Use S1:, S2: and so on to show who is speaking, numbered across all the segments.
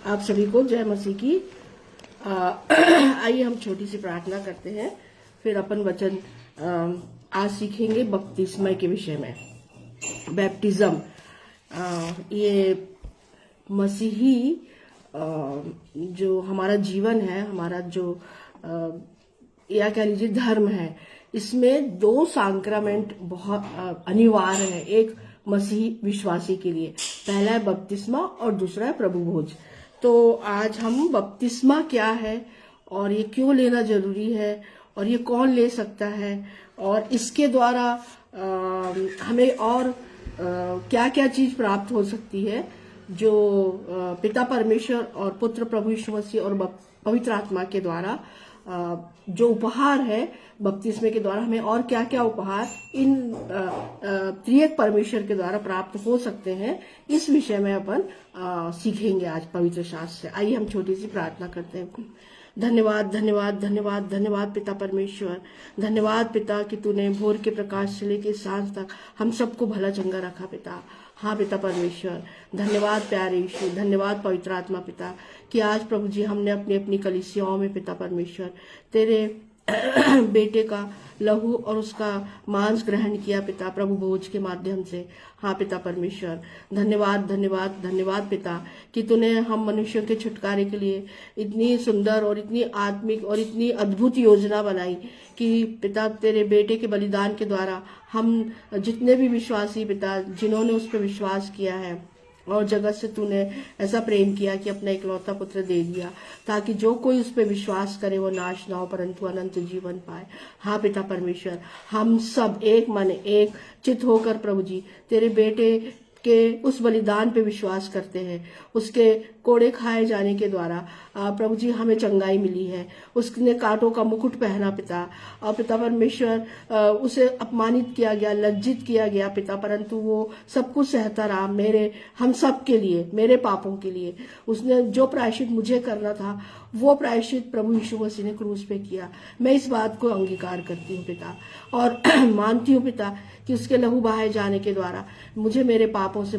S1: आप सभी को जय मसीह की। आइए हम छोटी सी प्रार्थना करते हैं, फिर अपन वचन आज सीखेंगे बपतिस्मा के विषय में। बैप्टिज्म ये मसीही जो हमारा जीवन है, हमारा जो या कह लीजिए धर्म है, इसमें दो सैक्रमेंट बहुत अनिवार्य है एक मसीही विश्वासी के लिए। पहला है बपतिस्मा और दूसरा है प्रभु भोज। तो आज हम बपतिस्मा क्या है और ये क्यों लेना जरूरी है और ये कौन ले सकता है और इसके द्वारा हमें और क्या क्या चीज प्राप्त हो सकती है जो पिता परमेश्वर और पुत्र प्रभु यीशु मसीह और पवित्र आत्मा के द्वारा जो उपहार है बपतिस्मे के द्वारा हमें और क्या क्या उपहार इन त्रिएक परमेश्वर के द्वारा प्राप्त हो सकते हैं, इस विषय में अपन सीखेंगे आज पवित्र शास्त्र से। आइए हम छोटी सी प्रार्थना करते हैं। धन्यवाद धन्यवाद धन्यवाद धन्यवाद पिता परमेश्वर, धन्यवाद पिता कि तूने भोर के प्रकाश से लेकर सांझ तक हम सबको भला चंगा रखा पिता। हाँ पिता परमेश्वर, धन्यवाद प्यारे यीशु, धन्यवाद पवित्र आत्मा पिता कि आज प्रभु जी हमने अपनी अपनी कलीसियाओं में पिता परमेश्वर तेरे बेटे का लहू और उसका मांस ग्रहण किया पिता प्रभु भोज के माध्यम से। हाँ पिता परमेश्वर, धन्यवाद धन्यवाद धन्यवाद पिता कि तूने हम मनुष्यों के छुटकारे के लिए इतनी सुंदर और इतनी आत्मिक और इतनी अद्भुत योजना बनाई कि पिता तेरे बेटे के बलिदान के द्वारा हम जितने भी विश्वासी पिता जिन्होंने उस पर विश्वास किया है और जगत से तूने ऐसा प्रेम किया कि अपना इकलौता पुत्र दे दिया ताकि जो कोई उस पर विश्वास करे वो नाश ना हो परंतु अनंत जीवन पाए। हाँ पिता परमेश्वर, हम सब एक मन एक चित होकर प्रभु जी तेरे बेटे के उस बलिदान पे विश्वास करते हैं। उसके कोड़े खाए जाने के द्वारा प्रभु जी हमें चंगाई मिली है। उसने कांटों का मुकुट पहना पिता, और पिता परमेश्वर उसे अपमानित किया गया, लज्जित किया गया पिता, परंतु वो सब कुछ सहता रहा मेरे हम सब के लिए, मेरे पापों के लिए। उसने जो प्रायश्चित मुझे करना था वो प्रायश्चित प्रभु यीशु मसीह ने क्रूस पे किया। मैं इस बात को अंगीकार करती हूँ पिता और मानती हूँ पिता कि उसके लहू बहाए जाने के द्वारा मुझे मेरे पापों से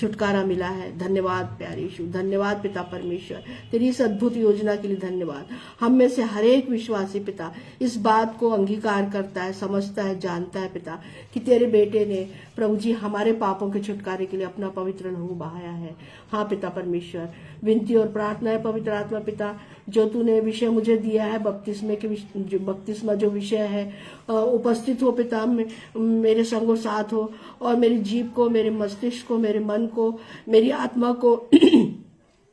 S1: छुटकारा मिला है। धन्यवाद प्यारे यीशु, धन्यवाद पिता परमेश्वर तेरी इस अद्भुत योजना के लिए धन्यवाद। हम में से हर एक विश्वासी पिता इस बात को अंगीकार करता है, समझता है, जानता है पिता कि तेरे बेटे ने प्रभु जी हमारे पापों के छुटकारे के लिए अपना पवित्र लहू बहाया है। हाँ पिता परमेश्वर, विनती और प्रार्थना है पवित्र आत्मा पिता जो तूने विषय मुझे दिया है बपतिस्मा जो विषय है उपस्थित हो पिता, मेरे संगो साथ हो और मेरी जीभ को, मेरे मस्तिष्क को, मेरे मन को, मेरी आत्मा को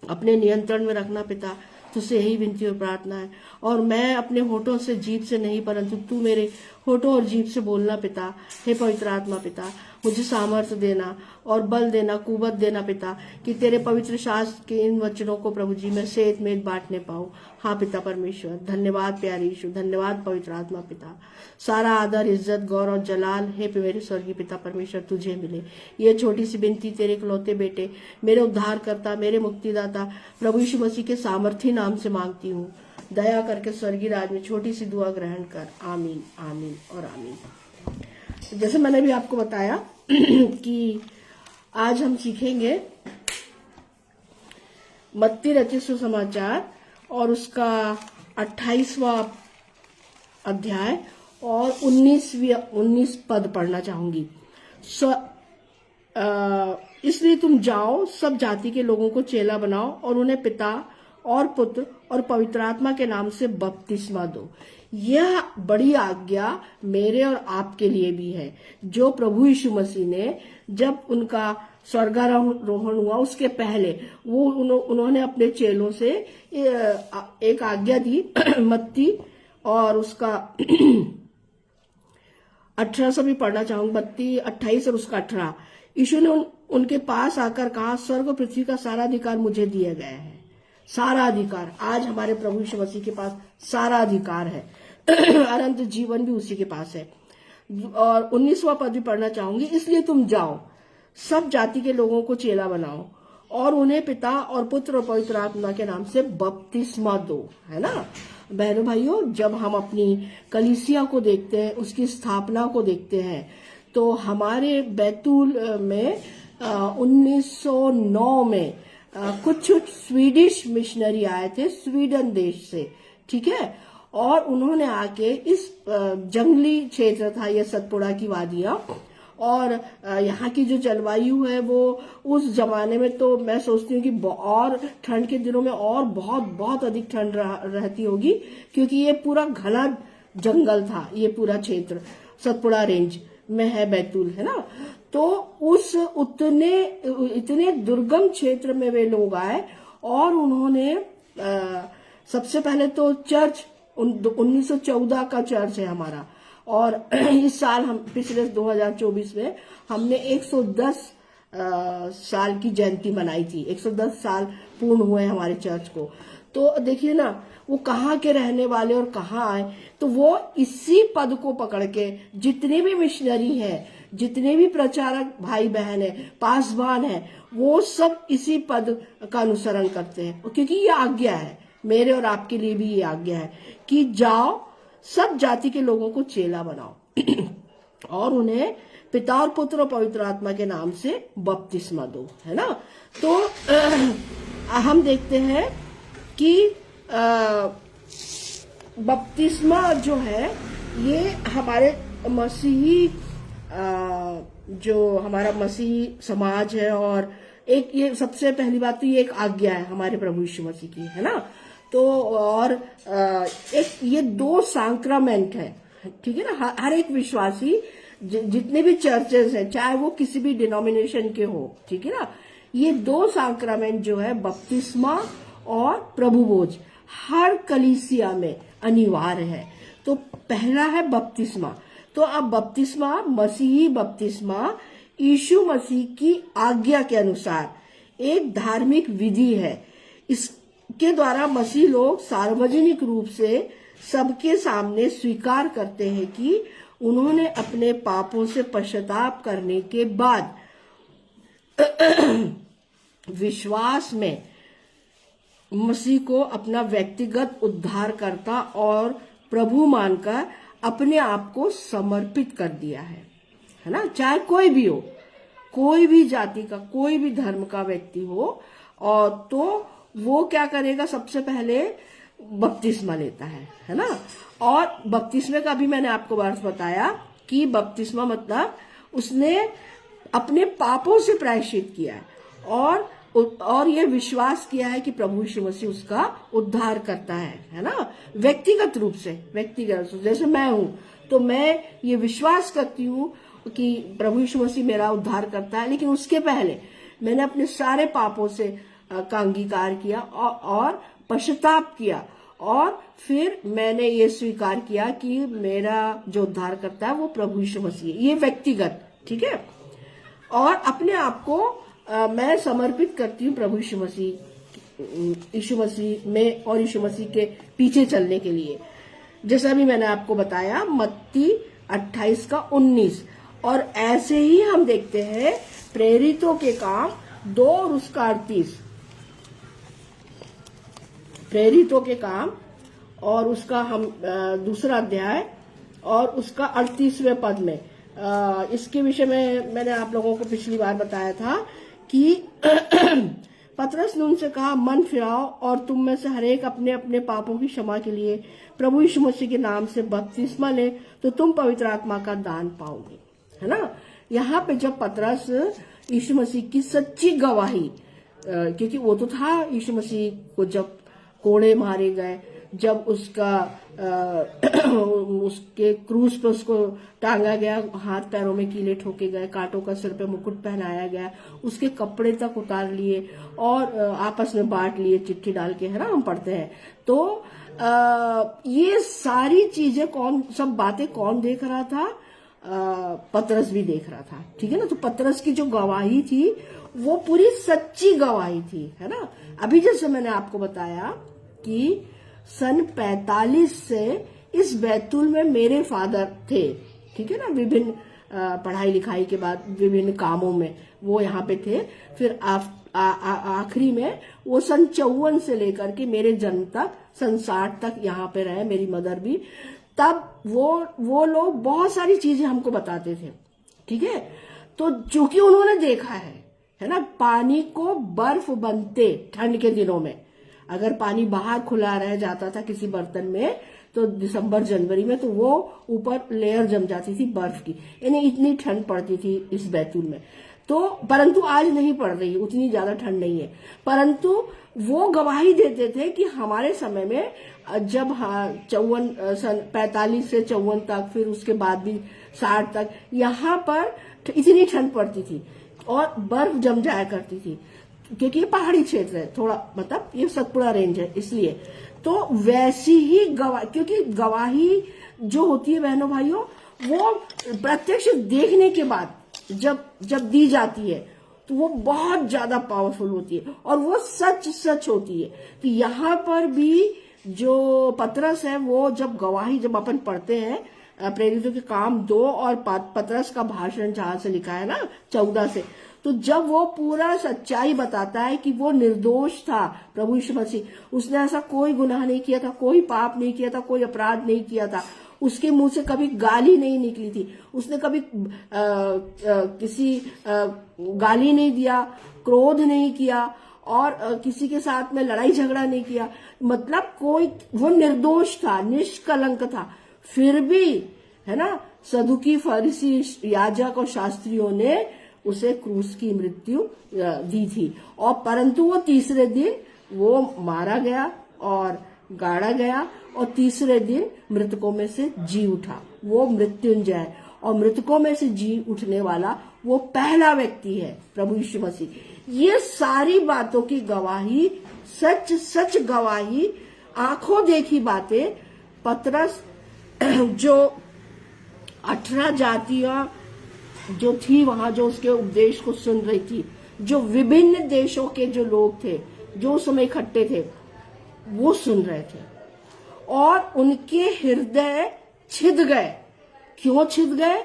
S1: अपने नियंत्रण में रखना पिता। तुझसे यही विनती और प्रार्थना है और मैं अपने होठों से जीभ से नहीं परंतु तू मेरे होठों और जीभ से बोलना पिता। हे पवित्र आत्मा पिता मुझे सामर्थ्य देना और बल देना, कुवत देना पिता कि तेरे पवित्र शास्त्र के इन वचनों को प्रभु जी मैं सेहत में बांटने पाऊं। हाँ पिता परमेश्वर, धन्यवाद प्यारे यीशु, धन्यवाद पवित्र आत्मा पिता। सारा आदर इज्जत गौरव जलाल हे मेरे स्वर्गीय पिता परमेश्वर तुझे मिले। ये छोटी सी विनती तेरे इकलौते बेटे मेरे उद्धारकर्ता मेरे मुक्तिदाता प्रभु यीशु मसीह के सामर्थी नाम से मांगती हूँ। दया करके स्वर्गीय राज में छोटी सी दुआ ग्रहण कर। आमीन आमीन और आमीन। जैसे मैंने भी आपको बताया कि आज हम सीखेंगे मत्ती रचित सुसमाचार और उसका 28वां अध्याय और 19 पद पढ़ना चाहूंगी। इसलिए तुम जाओ सब जाति के लोगों को चेला बनाओ और उन्हें पिता और पुत्र और पवित्र आत्मा के नाम से बपतिस्मा दो। यह बड़ी आज्ञा मेरे और आपके लिए भी है। जो प्रभु यीशु मसीह ने जब उनका स्वर्गारोहण हुआ उसके पहले वो उन्होंने अपने चेलों से एक आज्ञा दी मत्ती और उसका 18 से भी पढ़ना चाहूंगी। मत्ती 28 और उसका 18। यीशु ने उनके पास आकर कहा, स्वर्ग और पृथ्वी का सारा अधिकार मुझे दिया गया है। सारा अधिकार आज हमारे प्रभु यीशु मसीह के पास सारा अधिकार है। अनंत जीवन भी उसी के पास है। और 19वां पद भी पढ़ना चाहूंगी। इसलिए तुम जाओ सब जाति के लोगों को चेला बनाओ और उन्हें पिता और पुत्र और पवित्र आत्मा के नाम से बपतिस्मा दो। है ना बहनों भाइयों, जब हम अपनी कलीसिया को देखते हैं, उसकी स्थापना को देखते हैं, तो हमारे बैतूल में 1909 में कुछ स्वीडिश मिशनरी आए थे स्वीडन देश से, ठीक है। और उन्होंने आके इस जंगली क्षेत्र था ये सतपुड़ा की वादियां, और यहाँ की जो जलवायु है वो उस जमाने में तो मैं सोचती हूँ कि और ठंड के दिनों में और बहुत बहुत अधिक ठंड रहती होगी, क्योंकि ये पूरा घना जंगल था, ये पूरा क्षेत्र सतपुड़ा रेंज में है, बैतूल है ना। तो उस इतने दुर्गम क्षेत्र में वे लोग आए और उन्होंने सबसे पहले तो चर्च 1914 का चर्च है हमारा, और इस साल हम पिछले 2024 में हमने 110 साल की जयंती मनाई थी, 110 साल पूर्ण हुए हमारे चर्च को। तो देखिए ना वो कहाँ के रहने वाले और कहाँ आए, तो वो इसी पद को पकड़ के जितने भी मिशनरी हैं, जितने भी प्रचारक भाई बहन है, पासवान है, वो सब इसी पद का अनुसरण करते हैं, क्योंकि ये आज्ञा है, मेरे और आपके लिए भी ये आज्ञा है कि जाओ सब जाति के लोगों को चेला बनाओ और उन्हें पिता और पुत्र और पवित्र आत्मा के नाम से बपतिस्मा दो, है ना। तो हम देखते हैं कि बपतिस्मा जो है ये हमारे मसीही जो हमारा मसीही समाज है, और एक ये सबसे पहली बात तो ये एक आज्ञा है हमारे प्रभु यीशु मसीह की, है ना। तो और एक ये 2 सैक्रामेंट है, ठीक है ना। हर एक विश्वासी जितने भी चर्चेस हैं, चाहे वो किसी भी डिनोमिनेशन के हो, ठीक है ना, ये 2 सैक्रामेंट जो है बपतिस्मा और प्रभु भोज हर कलीसिया में अनिवार्य है। तो पहला है बपतिस्मा। तो अब बपतिस्मा, मसीही बपतिस्मा यीशु मसीह की आज्ञा के अनुसार एक धार्मिक विधि है। इसके द्वारा मसीह लोग सार्वजनिक रूप से सबके सामने स्वीकार करते हैं कि उन्होंने अपने पापों से पश्चाताप करने के बाद विश्वास में मसीह को अपना व्यक्तिगत उद्धारकर्ता और प्रभु मानकर अपने आप को समर्पित कर दिया है ना। चाहे कोई भी हो, कोई भी जाति का, कोई भी धर्म का व्यक्ति हो, और तो वो क्या करेगा, सबसे पहले बपतिस्मा लेता है ना। और बपतिस्मे का भी मैंने आपको बात बताया कि बपतिस्मा मतलब उसने अपने पापों से प्रायश्चित किया है और ये विश्वास किया है कि प्रभु यीशु मसीह उसका उद्धार करता है ना। व्यक्तिगत रूप से जैसे मैं हूं तो मैं ये विश्वास करती हूँ कि प्रभु यीशु मसीह मेरा उद्धार करता है, लेकिन उसके पहले मैंने अपने सारे पापों से का अंगीकार किया और पश्चाताप किया, और फिर मैंने ये स्वीकार किया कि मेरा जो उद्धार करता है वो प्रभु यीशु मसीह है। ये व्यक्तिगत, ठीक है। और अपने आप को मैं समर्पित करती हूँ प्रभु यीशु मसीह में और यीशु मसीह के पीछे चलने के लिए, जैसा भी मैंने आपको बताया मत्ती 28:19। और ऐसे ही हम देखते हैं प्रेरितों के काम 2 और उसका 38, प्रेरितों के काम और उसका हम दूसरा अध्याय और उसका 38वें पद में इसके विषय में मैंने आप लोगों को पिछली बार बताया था कि पतरस ने उनसे कहा, मन फिराओ और तुम में से हरेक अपने अपने पापों की क्षमा के लिए प्रभु यीशु मसीह के नाम से बपतिस्मा ले तो तुम पवित्र आत्मा का दान पाओगे, है ना। यहाँ पे जब पतरस यीशु मसीह की सच्ची गवाही, क्योंकि वो तो था यीशु मसीह को जब कोड़े मारे गए, जब उसके क्रूस पे उसको टांगा गया, हाथ पैरों में कीले ठोके गए, कांटों का सिर पे मुकुट पहनाया गया, उसके कपड़े तक उतार लिए और आपस में बांट लिए चिट्ठी डाल के, है ना, हम पढ़ते हैं। तो ये सारी चीजें सब बातें कौन देख रहा था? पतरस भी देख रहा था, ठीक है ना। तो पतरस की जो गवाही थी वो पूरी सच्ची गवाही थी, है ना। अभी जैसे मैंने आपको बताया कि सन 45 से इस बैतूल में मेरे फादर थे, ठीक है ना। विभिन्न पढ़ाई लिखाई के बाद विभिन्न कामों में वो यहाँ पे थे। फिर आखिरी में वो सन 54 से लेकर के मेरे जन्म तक सन 60 तक यहाँ पे रहे, मेरी मदर भी। तब वो लोग बहुत सारी चीजें हमको बताते थे, ठीक है। तो चूंकि उन्होंने देखा है है ना, पानी को बर्फ बनते ठंड के दिनों में, अगर पानी बाहर खुला रह जाता था किसी बर्तन में तो दिसंबर जनवरी में, तो वो ऊपर लेयर जम जाती थी बर्फ की, यानी इतनी ठंड पड़ती थी इस बैतूल में। तो परंतु आज नहीं पड़ रही, उतनी ज्यादा ठंड नहीं है, परंतु वो गवाही देते थे कि हमारे समय में जब 45 से 54 तक, फिर उसके बाद भी 60 तक यहाँ पर इतनी ठंड पड़ती थी और बर्फ जम जाया करती थी, क्योंकि ये पहाड़ी क्षेत्र है थोड़ा, मतलब ये सतपुड़ा रेंज है इसलिए। तो वैसी ही क्योंकि गवाही जो होती है बहनों भाइयों, वो प्रत्यक्ष देखने के बाद जब दी जाती है तो वो बहुत ज्यादा पावरफुल होती है और वो सच होती है। तो यहाँ पर भी जो पतरस है, वो जब गवाही जब अपन पढ़ते हैं प्रेरितों के काम 2 और पतरस का भाषण जहां से लिखा है ना 14 से, तो जब वो पूरा सच्चाई बताता है कि वो निर्दोष था, प्रभु यीशु मसीह, उसने ऐसा कोई गुनाह नहीं किया था, कोई पाप नहीं किया था, कोई अपराध नहीं किया था, उसके मुंह से कभी गाली नहीं निकली थी, उसने कभी किसी गाली नहीं दिया, क्रोध नहीं किया और किसी के साथ में लड़ाई झगड़ा नहीं किया, मतलब कोई, वो निर्दोष था, निष्कलंक था। फिर भी है ना, सदुकी, फरीसी, याजक और शास्त्रियों ने उसे क्रूस की मृत्यु दी थी, और परंतु वो तीसरे दिन वो मारा गया और गाड़ा गया और तीसरे दिन मृतकों में से जी उठा। वो मृत्युंजय, और मृतकों में से जी उठने वाला वो पहला व्यक्ति है, प्रभु यीशु मसीह। ये सारी बातों की गवाही, सच गवाही, आंखों देखी बातें पतरस जो 18 जातियां जो थी वहां, जो उसके उपदेश को सुन रही थी, जो विभिन्न देशों के जो लोग थे जो उस समय इकट्ठे थे, वो सुन रहे थे और उनके हृदय छिद गए। क्यों छिद गए?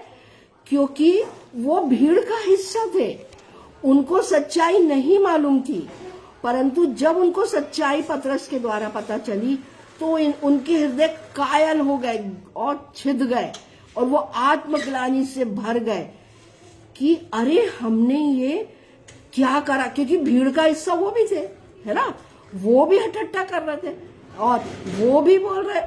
S1: क्योंकि वो भीड़ का हिस्सा थे, उनको सच्चाई नहीं मालूम थी, परंतु जब उनको सच्चाई पतरस के द्वारा पता चली तो उनके हृदय कायल हो गए और छिद गए और वो आत्मग्लानि से भर गए कि अरे हमने ये क्या करा, क्योंकि भीड़ का हिस्सा वो भी थे, है ना, वो भी हठट्ठा कर रहे थे और वो भी बोल रहे,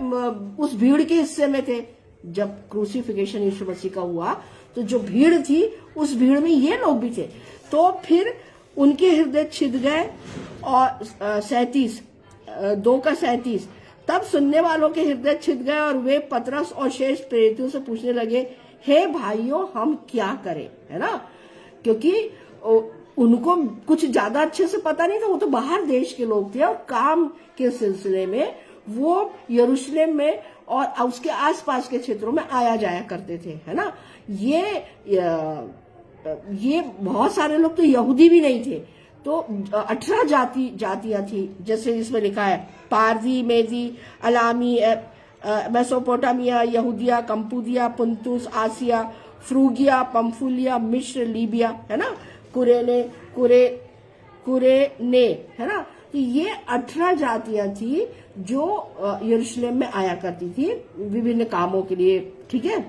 S1: उस भीड़ के हिस्से में थे। जब क्रूसिफिकेशन यीशु मसीह का हुआ तो जो भीड़ थी उस भीड़ में ये लोग भी थे, तो फिर उनके हृदय छिद गए। और 2:37 तब सुनने वालों के हृदय छिद गए और वे पतरस और शेष प्रेरितों से पूछने लगे, हे भाइयों हम क्या करें, है ना, क्योंकि उनको कुछ ज्यादा अच्छे से पता नहीं था, वो तो बाहर देश के लोग थे और काम के सिलसिले में वो यरूशलेम में और उसके आसपास के क्षेत्रों में आया जाया करते थे, है ना। ये बहुत सारे लोग तो यहूदी भी नहीं थे, तो 18 जातियां थी, जैसे इसमें लिखा है, पारदी, मेदी, अलामी, मेसोपोटामिया, यहूदिया, कंपुदिया, पुंतुस, आसिया, फ्रूगिया, पंफुलिया, मिस्र, लीबिया, है ना, कुरेने, है ना। तो ये 18 जातियां थी जो यरूशलेम में आया करती थी विभिन्न कामों के लिए, ठीक है।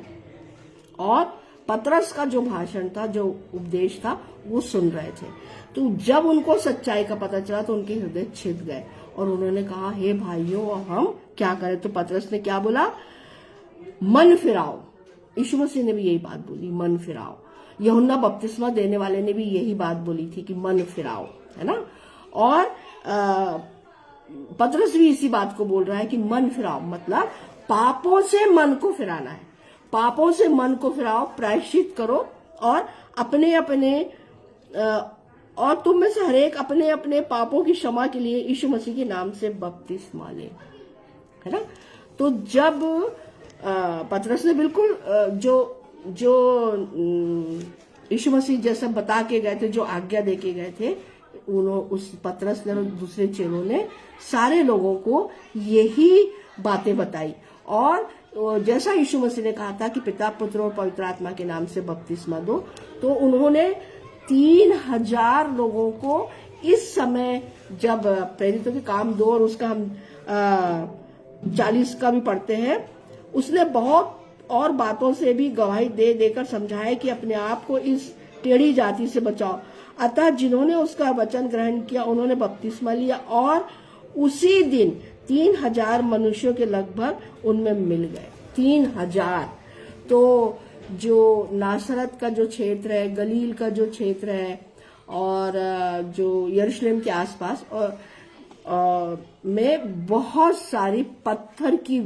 S1: और पतरस का जो भाषण था, जो उपदेश था, वो सुन रहे थे। तो जब उनको सच्चाई का पता चला तो उनके हृदय छिद गए और उन्होंने कहा, हे भाइयों हम क्या करें। तो पतरस ने क्या बोला? मन फिराओ। यीशु मसीह ने भी यही बात बोली, मन फिराओ। यूहन्ना बपतिस्मा देने वाले ने भी यही बात बोली थी कि मन फिराओ, है ना। और पतरस भी इसी बात को बोल रहा है कि मन फिराओ, मतलब पापों से मन को फिराना है, पापों से मन को फिराओ, प्रायश्चित करो और अपने अपने और तुम में से हरेक अपने अपने पापों की क्षमा के लिए यीशु मसीह के नाम से बपतिस्मा ले, है ना। तो जब पतरस ने बिल्कुल जो यीशु मसीह जैसा बता के गए थे, जो आज्ञा दे के गए थे, उस पतरस ने और दूसरे चेलों ने सारे लोगों को यही बातें बताई। और जैसा यीशु मसीह ने कहा था कि पिता, पुत्र और पवित्र आत्मा के नाम से बपतिस्मा दो, तो उन्होंने 3000 लोगों को इस समय, जब प्रेरितों के काम 2 और उसका हम 40 का भी पढ़ते हैं, उसने बहुत और बातों से भी गवाही दे देकर समझाया कि अपने आप को इस टेढ़ी जाति से बचाओ। अतः जिन्होंने उसका वचन ग्रहण किया उन्होंने बपतिस्मा लिया और उसी दिन 3000 मनुष्यों के लगभग उनमें मिल गए। 3000। तो जो नासरत का जो क्षेत्र है, गलील का जो क्षेत्र है और जो यरूशलेम के आसपास और में बहुत सारी पत्थर की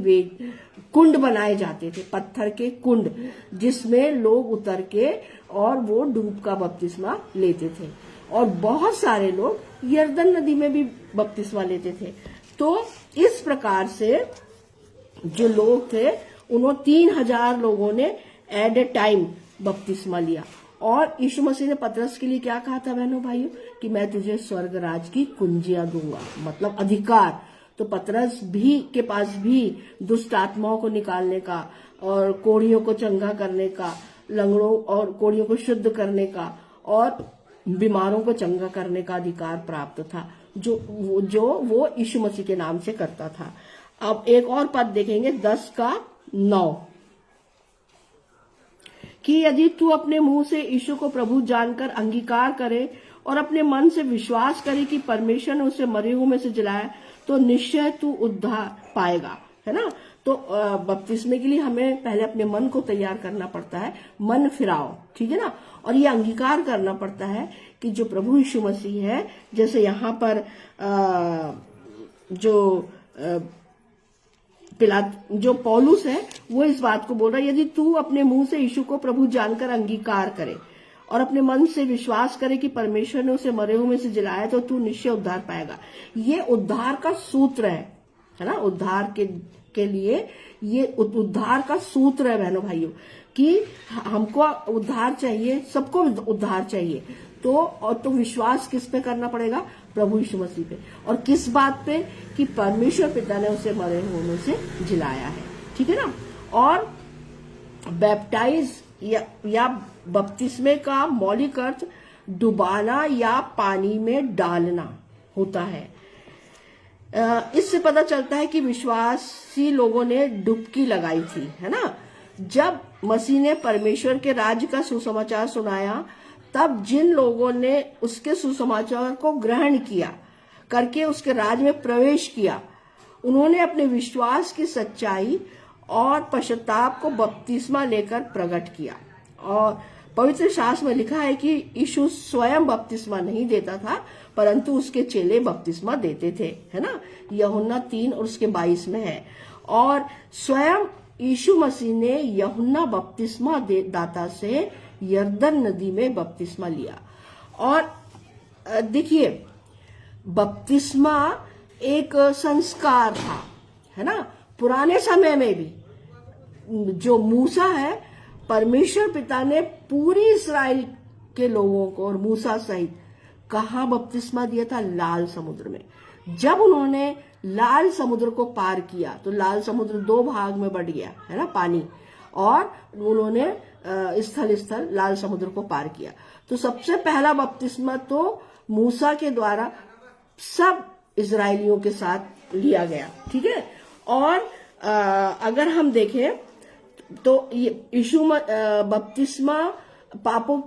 S1: कुंड बनाए जाते थे, पत्थर के कुंड, जिसमें लोग उतर के और वो डूब का बपतिस्मा लेते थे। और बहुत सारे लोग यरदन नदी में भी बपतिस्मा लेते थे। तो इस प्रकार से जो लोग थे उन्होंने 3000 लोगों ने एट ए टाइम बपतिस्मा लिया। और यीशु मसीह ने पतरस के लिए क्या कहा था बहनों भाइयों, कि मैं तुझे स्वर्ग राज की कुंजियां दूंगा, मतलब अधिकार। तो पतरस भी के पास भी दुष्ट आत्माओं को निकालने का और कोढ़ियों को चंगा करने का, लंगड़ों और कोढ़ियों को शुद्ध करने का और बीमारों को चंगा करने का अधिकार प्राप्त था, जो वो यीशु मसीह के नाम से करता था। अब एक और पद देखेंगे 10:9 कि यदि तू अपने मुंह से यीशु को प्रभु जानकर अंगीकार करे और अपने मन से विश्वास करे कि परमेश्वर ने उसे मरे हुए में से जिलाया, तो निश्चय तू उद्धार पाएगा, है ना। तो बपतिस्मे के लिए हमें पहले अपने मन को तैयार करना पड़ता है, मन फिराओ, ठीक है ना। और ये अंगीकार करना पड़ता है कि जो प्रभु यीशु मसीह है, जैसे यहाँ पर जो पौलुस है वो इस बात को बोल रहा है, यदि तू अपने मुंह से यीशु को प्रभु जानकर अंगीकार करे और अपने मन से विश्वास करे कि परमेश्वर ने उसे मरे हुए में से जिलाया, तो तू निश्चय उद्धार पाएगा। ये उद्धार का सूत्र है ना। उद्धार के लिए ये उद्धार का सूत्र है बहनों भाइयों, कि हमको उद्धार चाहिए, सबको उद्धार चाहिए। तो विश्वास किस पे करना पड़ेगा? प्रभु यीशु मसीह पे। और किस बात पे? कि परमेश्वर पिता ने उसे मरे हुए से जिलाया है, ठीक है ना। और बैप्टाइज या बपतिस्मे का मौलिक अर्थ डुबाना या पानी में डालना होता है। इससे पता चलता है कि विश्वासी लोगों ने डुबकी लगाई थी, है ना। जब मसीह ने परमेश्वर के राज्य का सुसमाचार सुनाया, तब जिन लोगों ने उसके सुसमाचार को ग्रहण किया करके उसके राज्य में प्रवेश किया, उन्होंने अपने विश्वास की सच्चाई और पश्चाताप को बपतिस्मा लेकर प्रकट किया। और पवित्र शास्त्र में लिखा है कि यीशु स्वयं बपतिस्मा नहीं देता था, परंतु उसके चेले बपतिस्मा देते थे, है ना। यूहन्ना 3 और उसके 22 में है। और स्वयं यीशु मसीह ने यूहन्ना बपतिस्मा दाता से यरदन नदी में बपतिस्मा लिया। और देखिए, बपतिस्मा एक संस्कार था, है ना। पुराने समय में भी जो मूसा है, परमेश्वर पिता ने पूरी इस्राएल के लोगों को और मूसा सहित कहाँ बपतिस्मा दिया था? लाल समुद्र में। जब उन्होंने लाल समुद्र को पार किया तो लाल समुद्र 2 भाग में बट गया, है ना, पानी, और उन्होंने स्थल लाल समुद्र को पार किया। तो सबसे पहला बपतिस्मा तो मूसा के द्वारा सब इजरायलियों के साथ लिया गया, ठीक है। और अगर हम देखें तो यीशु बपतिस्मा पापों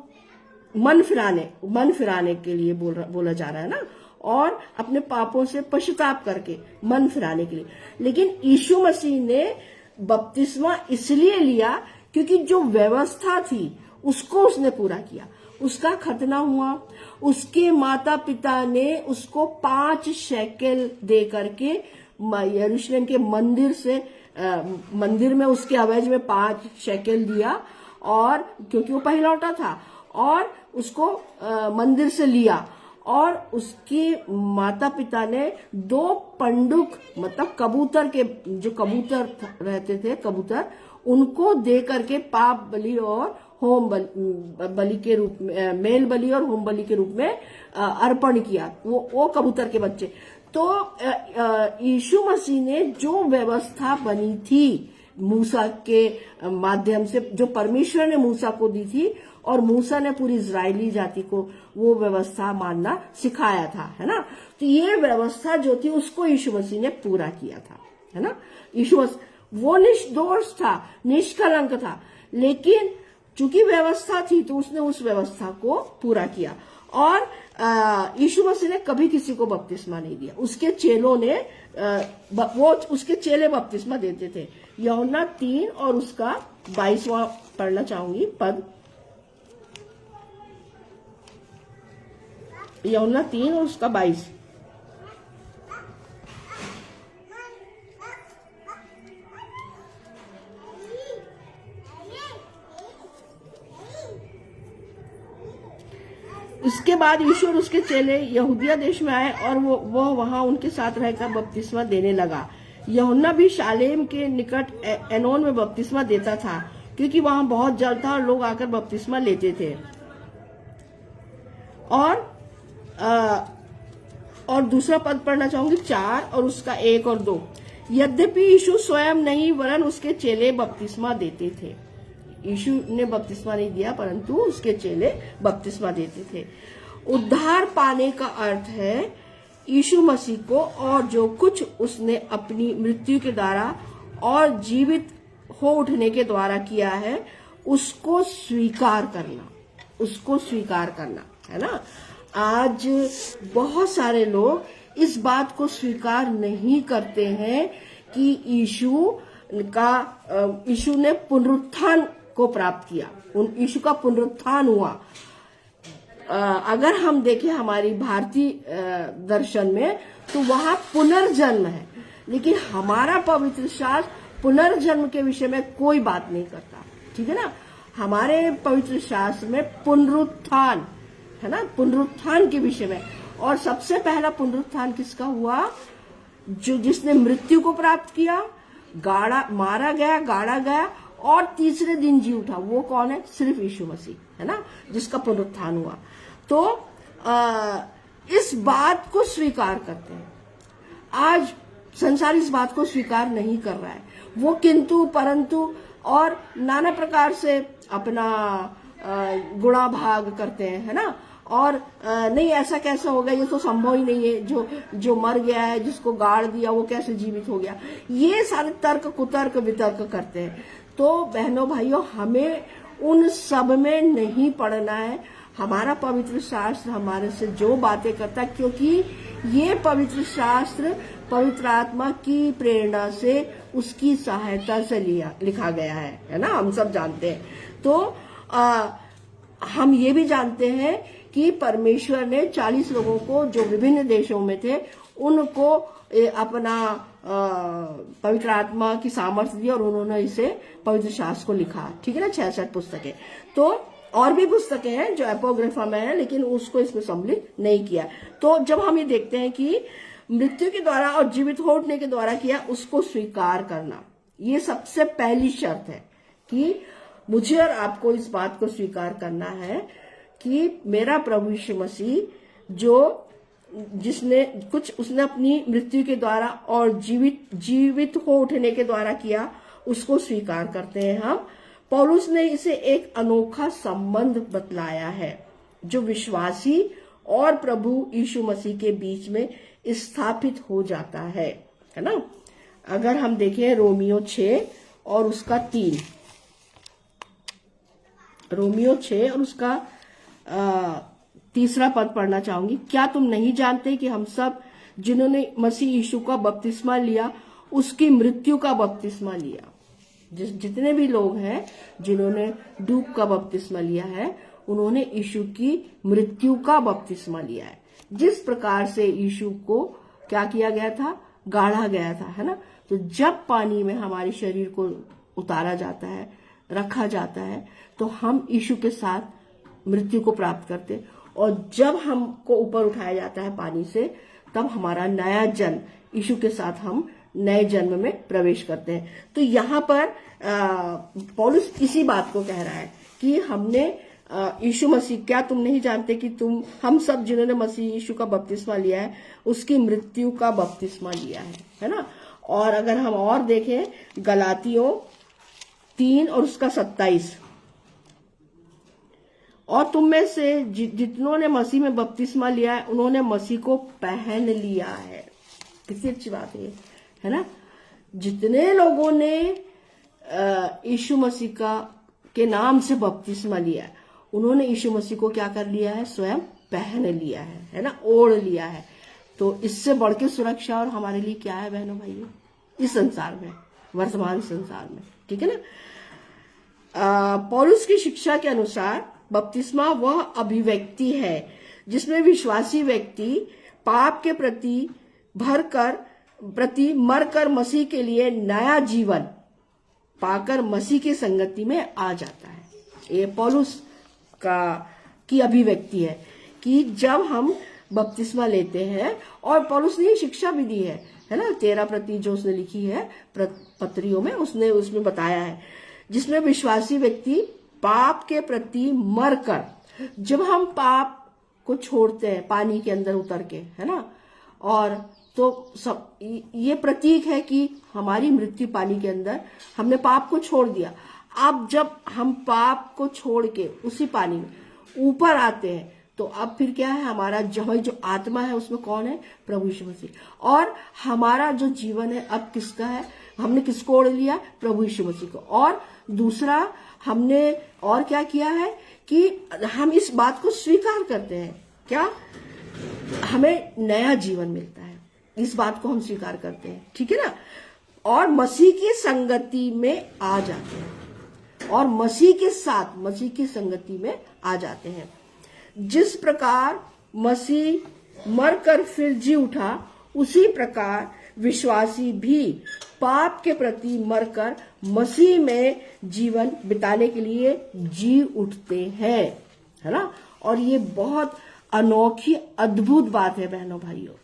S1: मन फिराने के लिए बोला जा रहा है ना, और अपने पापों से पश्चाताप करके मन फिराने के लिए। लेकिन यीशु मसीह ने बपतिस्मा इसलिए लिया क्योंकि जो व्यवस्था थी उसको उसने पूरा किया। उसका खतना हुआ, उसके माता पिता ने उसको 5 शेकेल दे करके यरूशलेम के मंदिर में उसके अवैज में 5 शेकेल दिया, और क्योंकि वो पहिलौठा था, और उसको मंदिर से लिया। और उसके माता पिता ने 2 पंडुक, मतलब कबूतर के, जो कबूतर रहते थे, कबूतर, उनको दे करके पाप बलि और होम बलि के रूप में, मेल बलि और होम बलि के रूप में अर्पण किया, वो कबूतर के बच्चे। तो यीशु मसीह ने जो व्यवस्था बनी थी मूसा के माध्यम से, जो परमेश्वर ने मूसा को दी थी, और मूसा ने पूरी इजरायली जाति को वो व्यवस्था मानना सिखाया था, है ना। तो ये व्यवस्था जो थी उसको यीशु मसीह ने पूरा किया था, है ना। यीशु मसीह वो निर्दोष था, निष्कलंक था, लेकिन चूंकि व्यवस्था थी तो उसने उस व्यवस्था को पूरा किया। और यीशु मसीह ने कभी किसी को बपतिस्मा नहीं दिया। उसके चेलों ने वो उसके चेले बपतिस्मा देते थे। यूहन्ना 3 और उसका 22वां पढ़ना चाहूंगी पद। यूहन्ना 3 और उसका 22। इसके बाद यीशु और उसके चेले यहूदिया देश में आए और वो वहां उनके साथ रहकर बपतिस्मा देने लगा। यूहन्ना भी शालेम के निकट एनोन में बपतिस्मा देता था, क्योंकि वहां बहुत जल था और लोग आकर बपतिस्मा लेते थे। और दूसरा पद पढ़ना चाहूंगी 4 और उसका 1 और 2। यद्यपि यीशु स्वयं नहीं वरन उसके चेले बपतिस्मा देते थे। यीशु ने बपतिस्मा नहीं दिया, परंतु उसके चेले बपतिस्मा देते थे। उद्धार पाने का अर्थ है यीशु मसीह को और जो कुछ उसने अपनी मृत्यु के द्वारा और जीवित हो उठने के द्वारा किया है उसको स्वीकार करना, उसको स्वीकार करना, है ना। आज बहुत सारे लोग इस बात को स्वीकार नहीं करते हैं कि यीशु ने पुनरुत्थान को प्राप्त किया, यीशु का पुनरुत्थान हुआ। अगर हम देखें हमारी भारतीय दर्शन में तो वहां पुनर्जन्म है, लेकिन हमारा पवित्र शास्त्र पुनर्जन्म के विषय में कोई बात नहीं करता, ठीक है ना। हमारे पवित्र शास्त्र में पुनरुत्थान है ना, पुनरुत्थान के विषय में। और सबसे पहला पुनरुत्थान किसका हुआ? जिसने मृत्यु को प्राप्त किया, मारा गया, गाड़ा गया और तीसरे दिन जी उठा। वो कौन है? सिर्फ यीशु मसीह, है ना, जिसका पुनरुत्थान हुआ। तो इस बात को स्वीकार करते हैं। आज संसार इस बात को स्वीकार नहीं कर रहा है। वो किंतु परंतु और नाना प्रकार से अपना गुणा भाग करते हैं, है ना। और नहीं, ऐसा कैसा होगा, ये तो संभव ही नहीं है। जो मर गया है, जिसको गाड़ दिया, वो कैसे जीवित हो गया। ये सारे तर्क कुतर्क वितर्क करते हैं। तो बहनों भाइयों, हमें उन सब में नहीं पड़ना है। हमारा पवित्र शास्त्र हमारे से जो बातें करता है, क्योंकि ये पवित्र शास्त्र पवित्र आत्मा की प्रेरणा से उसकी सहायता से लिखा गया है ना, हम सब जानते हैं। तो हम ये भी जानते हैं कि परमेश्वर ने 40 लोगों को जो विभिन्न देशों में थे उनको अपना पवित्र आत्मा की सामर्थ्य दी और उन्होंने इसे पवित्र शास्त्र को लिखा, ठीक है ना। 66 पुस्तकें, तो और भी पुस्तकें हैं जो एपोग्रिफा में है, लेकिन उसको इसमें सम्मिलित नहीं किया। तो जब हम ये देखते हैं कि मृत्यु के द्वारा और जीवित हो उठने के द्वारा किया, उसको स्वीकार करना, ये सबसे पहली शर्त है कि मुझे और आपको इस बात को स्वीकार करना है कि मेरा प्रभु यीशु मसीह जिसने कुछ उसने अपनी मृत्यु के द्वारा और जीवित हो उठने के द्वारा किया, उसको स्वीकार करते हैं हम। पौलुस ने इसे एक अनोखा संबंध बतलाया है जो विश्वासी और प्रभु यीशु मसीह के बीच में स्थापित हो जाता है ना। अगर हम देखें रोमियो 6 और उसका 3, रोमियो 6 और उसका तीसरा पद पढ़ना चाहूंगी। क्या तुम नहीं जानते कि हम सब जिन्होंने मसीह यीशु का बपतिस्मा लिया उसकी मृत्यु का बपतिस्मा लिया। जितने भी लोग हैं जिन्होंने डूब का बपतिस्मा लिया है, उन्होंने यीशु की मृत्यु का बपतिस्मा लिया है। जिस प्रकार से यीशु को क्या किया गया था? गाड़ा गया था, है ना। तो जब पानी में हमारे शरीर को उतारा जाता है, रखा जाता है, तो हम यीशु के साथ मृत्यु को प्राप्त करते। और जब हमको ऊपर उठाया जाता है पानी से, तब हमारा नया जन्म, यीशु के साथ हम नए जन्म में प्रवेश करते हैं। तो यहाँ पर पौलुस इसी बात को कह रहा है कि हमने यीशु मसीह, क्या तुम नहीं जानते कि हम सब जिन्होंने मसीह यीशु का बपतिस्मा लिया है उसकी मृत्यु का बपतिस्मा लिया है ना। और अगर हम और देखें गलातियों 3 और उसका 27, और तुम में से जितनों ने मसीह में बपतिस्मा लिया है उन्होंने मसीह को पहन लिया है। कितनी अच्छी बात है ना। जितने लोगों ने यीशु मसीह के नाम से बपतिस्मा लिया है, उन्होंने यीशु मसीह को क्या कर लिया है? स्वयं पहन लिया है ना, ओढ़ लिया है। तो इससे बढ़ के सुरक्षा और हमारे लिए क्या है बहनों भाइयों, इस संसार में, वर्तमान संसार में, ठीक है ना। पौलुस की शिक्षा के अनुसार बपतिस्मा वह अभिव्यक्ति है जिसमें विश्वासी व्यक्ति पाप के प्रति मरकर मसीह के लिए नया जीवन पाकर मसीह की संगति में आ जाता है। ये पौलुस की अभिव्यक्ति है कि जब हम बपतिस्मा लेते हैं, और पौलुस ने शिक्षा भी दी है ना, 13 प्रति जो उसने लिखी है पत्रियों में, उसमें बताया है, जिसमें विश्वासी व्यक्ति पाप के प्रति मरकर, जब हम पाप को छोड़ते हैं पानी के अंदर उतर के, है ना, और तो सब ये प्रतीक है कि हमारी मृत्यु पानी के अंदर, हमने पाप को छोड़ दिया। अब जब हम पाप को छोड़ के उसी पानी में ऊपर आते हैं, तो अब फिर क्या है, हमारा जो आत्मा है उसमें कौन है, प्रभु यीशु मसीह। और हमारा जो जीवन है अब किसका है, हमने किसको ओढ़ लिया, प्रभु यीशु मसीह को। और दूसरा हमने और क्या किया है कि हम इस बात को स्वीकार करते हैं, क्या, हमें नया जीवन मिलता है, इस बात को हम स्वीकार करते हैं, ठीक है ना। और मसीह की संगति में आ जाते हैं, और मसीह के साथ मसीह की संगति में आ जाते हैं। जिस प्रकार मसीह मरकर फिर जी उठा, उसी प्रकार विश्वासी भी पाप के प्रति मरकर मसीह में जीवन बिताने के लिए जी उठते हैं, है ना। और ये बहुत अनोखी अद्भुत बात है बहनों भाइयों।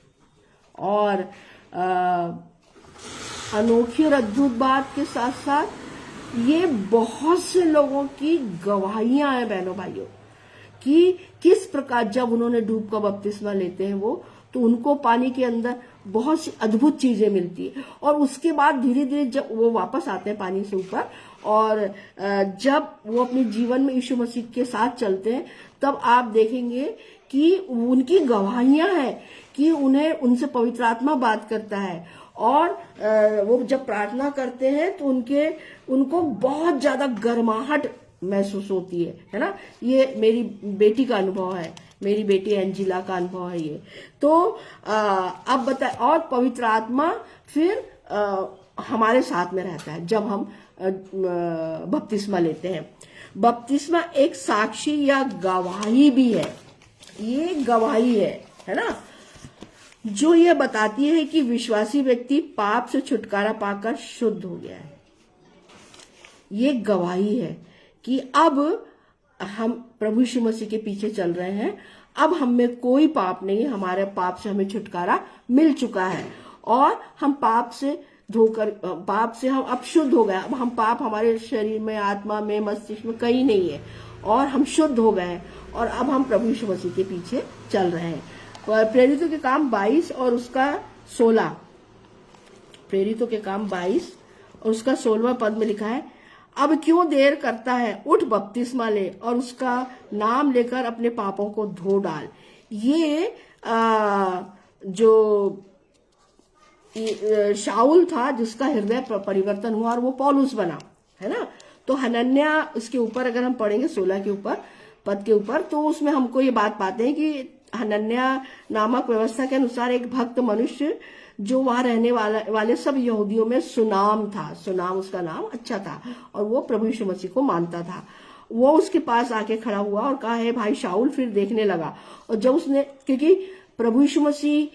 S1: और अनोखी और अद्भुत बात के साथ साथ ये बहुत से लोगों की गवाहियां हैं बहनों भाइयों, कि किस प्रकार जब उन्होंने डूब का बपतिस्मा लेते हैं वो, तो उनको पानी के अंदर बहुत सी अद्भुत चीजें मिलती है। और उसके बाद धीरे धीरे जब वो वापस आते हैं पानी से ऊपर, और जब वो अपने जीवन में यीशु मसीह के साथ चलते हैं, तब आप देखेंगे कि उनकी गवाहियां हैं कि उनसे पवित्र आत्मा बात करता है। और वो जब प्रार्थना करते हैं तो उनको बहुत ज्यादा गर्माहट महसूस होती है ना। ये मेरी बेटी का अनुभव है, मेरी बेटी एंजिला का अनुभव है ये। तो अब बताए, और पवित्र आत्मा फिर हमारे साथ में रहता है जब हम बपतिस्मा लेते हैं। बपतिस्मा एक साक्षी या गवाही भी है, ये गवाही है ना, जो यह बताती है कि विश्वासी व्यक्ति पाप से छुटकारा पाकर शुद्ध हो गया है। ये गवाही है कि अब हम प्रभु यीशु मसीह के पीछे चल रहे हैं, अब हम में कोई पाप नहीं है, हमारे पाप से हमें छुटकारा मिल चुका है, और हम पाप से हम अब शुद्ध हो गए। अब हम पाप हमारे शरीर में, आत्मा में, मस्तिष्क में कहीं नहीं है, और हम शुद्ध हो गए हैं, और अब हम प्रभु यीशु मसीह के पीछे चल रहे हैं। और प्रेरितों के काम 22 और उसका 16, प्रेरितों के काम 22 और उसका 16वां पद में लिखा है, अब क्यों देर करता है, उठ बपतिस्मा ले और उसका नाम लेकर अपने पापों को धो डाल। ये जो शाऊल था जिसका हृदय परिवर्तन हुआ और वो पौलुस बना, है ना। तो हनन्या, इसके ऊपर अगर हम पढ़ेंगे 16 के ऊपर पद के ऊपर, तो उसमें हमको ये बात पाते हैं कि हनन्या नामक व्यवस्था के अनुसार एक भक्त मनुष्य जो वहां रहने वाले सब यहूदियों में सुनाम था, सुनाम उसका नाम अच्छा था, और वो प्रभु यीशु मसीह को मानता था। वो उसके पास आके खड़ा हुआ और कहा, है भाई शाऊल। फिर देखने लगा, और जब उसने, क्योंकि प्रभु यीशु मसीह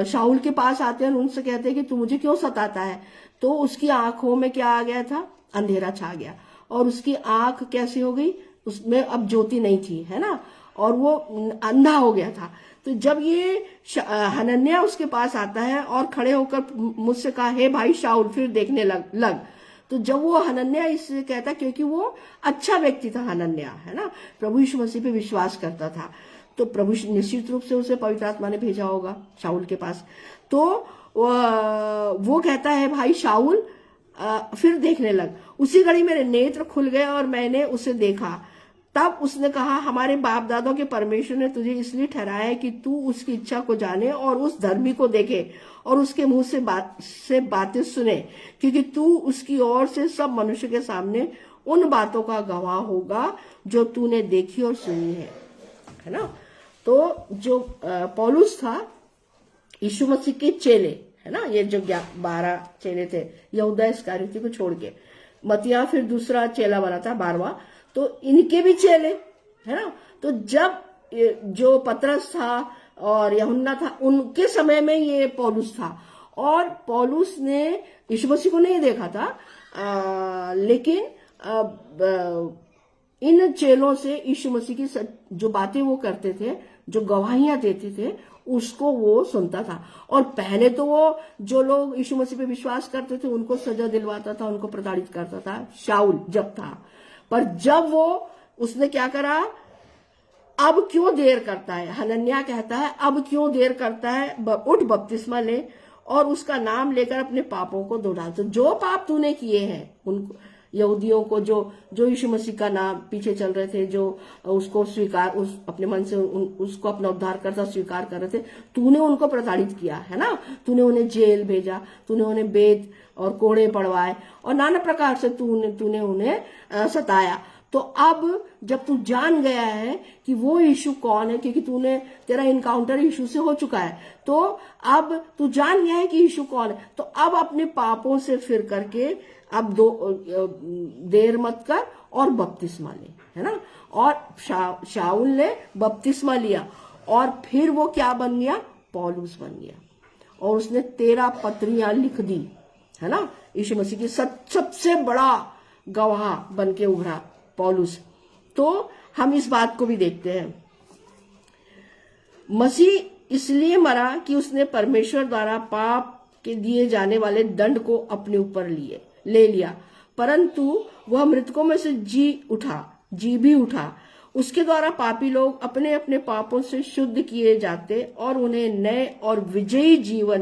S1: शाऊल के पास आते हैं और उनसे कहते हैं कि तू मुझे क्यों सताता है, तो उसकी आंखों में क्या आ गया था, अंधेरा छा गया, और उसकी आंख कैसी हो गई, उसमें अब ज्योति नहीं थी, है ना, और वो अंधा हो गया था। तो जब ये हनन्या उसके पास आता है और खड़े होकर मुझसे कहा, हे भाई शाऊल फिर देखने लग। तो जब वो हनन्या इससे कहता, क्योंकि वो अच्छा व्यक्ति था हनन्या, है ना, प्रभु यीशु मसीह पे विश्वास करता था, तो प्रभु निश्चित रूप से उसे पवित्र आत्मा ने भेजा होगा शाऊल के पास। तो वो कहता है, भाई शाऊल फिर देखने लग। उसी घड़ी मेरे नेत्र खुल गए और मैंने उसे देखा। तब उसने कहा, हमारे बाप दादों के परमेश्वर ने तुझे इसलिए ठहराया है कि तू उसकी इच्छा को जाने और उस धर्मी को देखे और उसके मुंह से बातें सुने, क्योंकि तू उसकी ओर से सब मनुष्य के सामने उन बातों का गवाह होगा जो तूने देखी और सुनी है। है ना। तो जो पौलुस था यीशु मसीह के चेले, है ना, ये जो 12 चेले थे यहूदा इस्करियोती को छोड़ के, मत्तियाह फिर दूसरा चेला बना था 12वां, तो इनके भी चेले, है ना। तो जब जो पतरस था और यूहन्ना था उनके समय में ये पौलुस था, और पौलुस ने यीशु मसीह को नहीं देखा था, लेकिन इन चेलों से यीशु मसीह की जो बातें वो करते थे, जो गवाहियां देते थे, उसको वो सुनता था। और पहले तो वो जो लोग यीशु मसीह पे विश्वास करते थे उनको सजा दिलवाता था, उनको प्रताड़ित करता था, शाऊल जब था। पर जब वो उसने क्या करा, अब क्यों देर करता है, हनन्याह कहता है अब क्यों देर करता है, उठ बपतिस्मा ले और उसका नाम लेकर अपने पापों को धो डाल। तो जो पाप तूने किए हैं उनको, यहूदियों को जो यीशु मसीह का नाम पीछे चल रहे थे, जो उसको स्वीकार, उस अपने मन से उसको अपना उद्धारकर्ता स्वीकार कर रहे थे, तूने उनको प्रताड़ित किया, है ना। तूने उन्हें जेल भेजा, तूने उन्हें बेत और कोड़े पड़वाए और नाना प्रकार से तूने उन्हें सताया। तो अब जब तू जान गया है कि वो यीशु कौन है, क्योंकि तेरा इनकाउंटर यीशु से हो चुका है, तो अब तू जान गया है कि यीशु कौन है, तो अब अपने पापों से फिर करके अब देर मत कर और बपतिस्मा ले, है ना। और शाऊल ने बपतिस्मा लिया और फिर वो क्या बन गया, पौलुस बन गया, और उसने 13 पत्रियां लिख दी, है ना। यीशु मसीह की सबसे बड़ा गवाह बन के उभरा पौलुस। तो हम इस बात को भी देखते हैं, मसीह इसलिए मरा कि उसने परमेश्वर द्वारा पाप के दिए जाने वाले दंड को अपने ऊपर ले लिया, परंतु वह मृतकों में से जी भी उठा। उसके द्वारा पापी लोग अपने अपने पापों से शुद्ध किए जाते और उन्हें नए और विजयी जीवन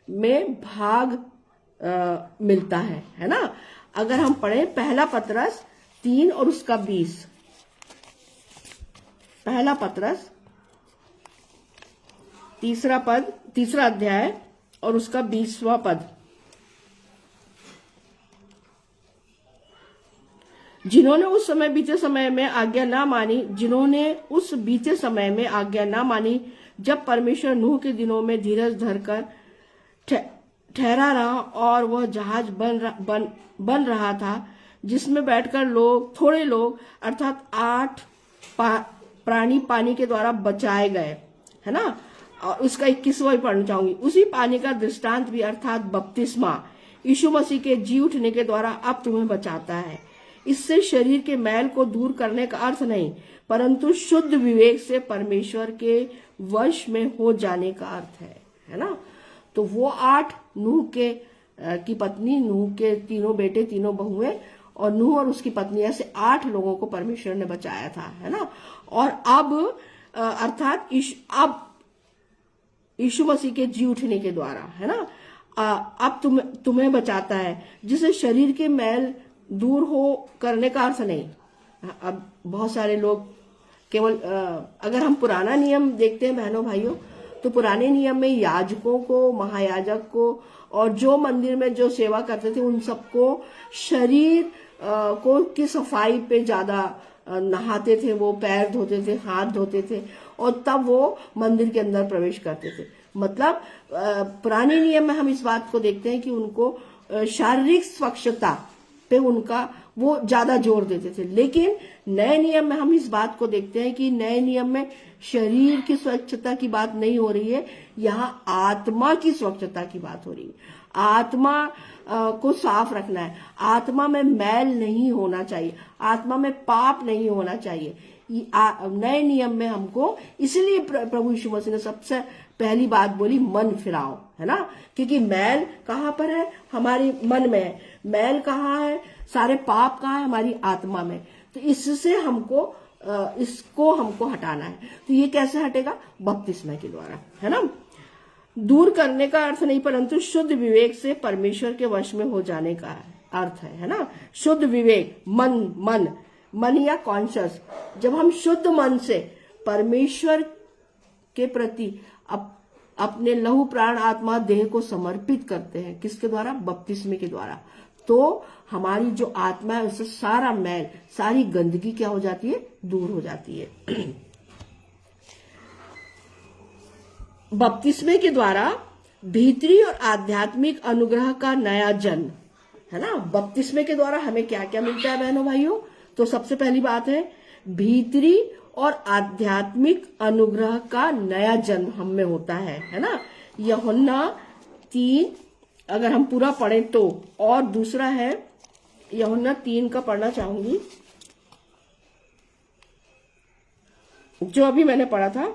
S1: में भाग मिलता है ना। अगर हम पढ़े पहला पतरस 3 और उसका 20, पहला पतरस तीसरा अध्याय और उसका 20वां पद, जिन्होंने उस बीते समय में आज्ञा ना मानी जब परमेश्वर नूह के दिनों में धीरज धरकर ठहरा रहा और वह जहाज बन रहा था, जिसमें बैठकर थोड़े लोग अर्थात 8 प्राणी पानी के द्वारा बचाए गए, है ना। और उसका 21वां भी पढ़ना चाहूंगी। उसी पानी का दृष्टांत भी अर्थात बपतिस्मा यीशु मसीह के जी उठने के द्वारा अब तुम्हें बचाता है। इससे शरीर के मैल को दूर करने का अर्थ नहीं, परंतु शुद्ध विवेक से परमेश्वर के वश में हो जाने का अर्थ है ना। तो वो 8 नूह की पत्नी, नूह के 3 बेटे 3 बहुएं, और नूह और उसकी पत्नी, ऐसे 8 लोगों को परमेश्वर ने बचाया था, है ना। और अब अर्थात अब यीशु मसीह के जी उठने के द्वारा, है ना, अब तुम्हें बचाता है, जिससे शरीर के मैल दूर हो करने का अर्थ नहीं। अब बहुत सारे लोग केवल अगर हम पुराना नियम देखते हैं बहनों भाइयों, तो पुराने नियम में याजकों को, महायाजक को और जो मंदिर में जो सेवा करते थे उन सबको शरीर की सफाई पे ज्यादा नहाते थे, वो पैर धोते थे, हाथ धोते थे, और तब वो मंदिर के अंदर प्रवेश करते थे। मतलब पुराने नियम में हम इस बात को देखते हैं कि उनको शारीरिक स्वच्छता पे उनका वो ज्यादा जोर देते थे। लेकिन नए नियम में हम इस बात को देखते हैं कि नए नियम में शरीर की स्वच्छता की बात नहीं हो रही है, यहाँ आत्मा की स्वच्छता की बात हो रही है। आत्मा को साफ रखना है, आत्मा में मैल नहीं होना चाहिए, आत्मा में पाप नहीं होना चाहिए। नए नियम में हमको, इसलिए प्रभु यीशु मसीह ने सबसे पहली बात बोली, मन फिराओ, है ना। क्योंकि मैल कहाँ पर है, हमारी मन में है। मैल कहाँ है, सारे पाप कहाँ है, हमारी आत्मा में। तो इससे इसको हमको हटाना है। तो ये कैसे हटेगा, बपतिस्मा के द्वारा, है ना। दूर करने का अर्थ नहीं, परंतु शुद्ध विवेक से परमेश्वर के वश में हो जाने का अर्थ है ना। शुद्ध विवेक, मन या कॉन्शियस, जब हम शुद्ध मन से परमेश्वर के प्रति अपने लहू प्राण आत्मा देह को समर्पित करते हैं, किसके द्वारा, बपतिस्मे के द्वारा, तो हमारी जो आत्मा है उससे सारा मैल, सारी गंदगी क्या हो जाती है, दूर हो जाती है। बपतिस्मे के द्वारा भीतरी और आध्यात्मिक अनुग्रह का नया जन्म, है ना। बपतिस्मे के द्वारा हमें क्या क्या मिलता है बहनों भाइयों? तो सबसे पहली बात है भीतरी और आध्यात्मिक अनुग्रह का नया जन्म हम में होता है ना। यूहन्ना 3 अगर हम पूरा पढ़ें तो, और दूसरा है यूहन्ना 3 का पढ़ना चाहूंगी जो अभी मैंने पढ़ा था,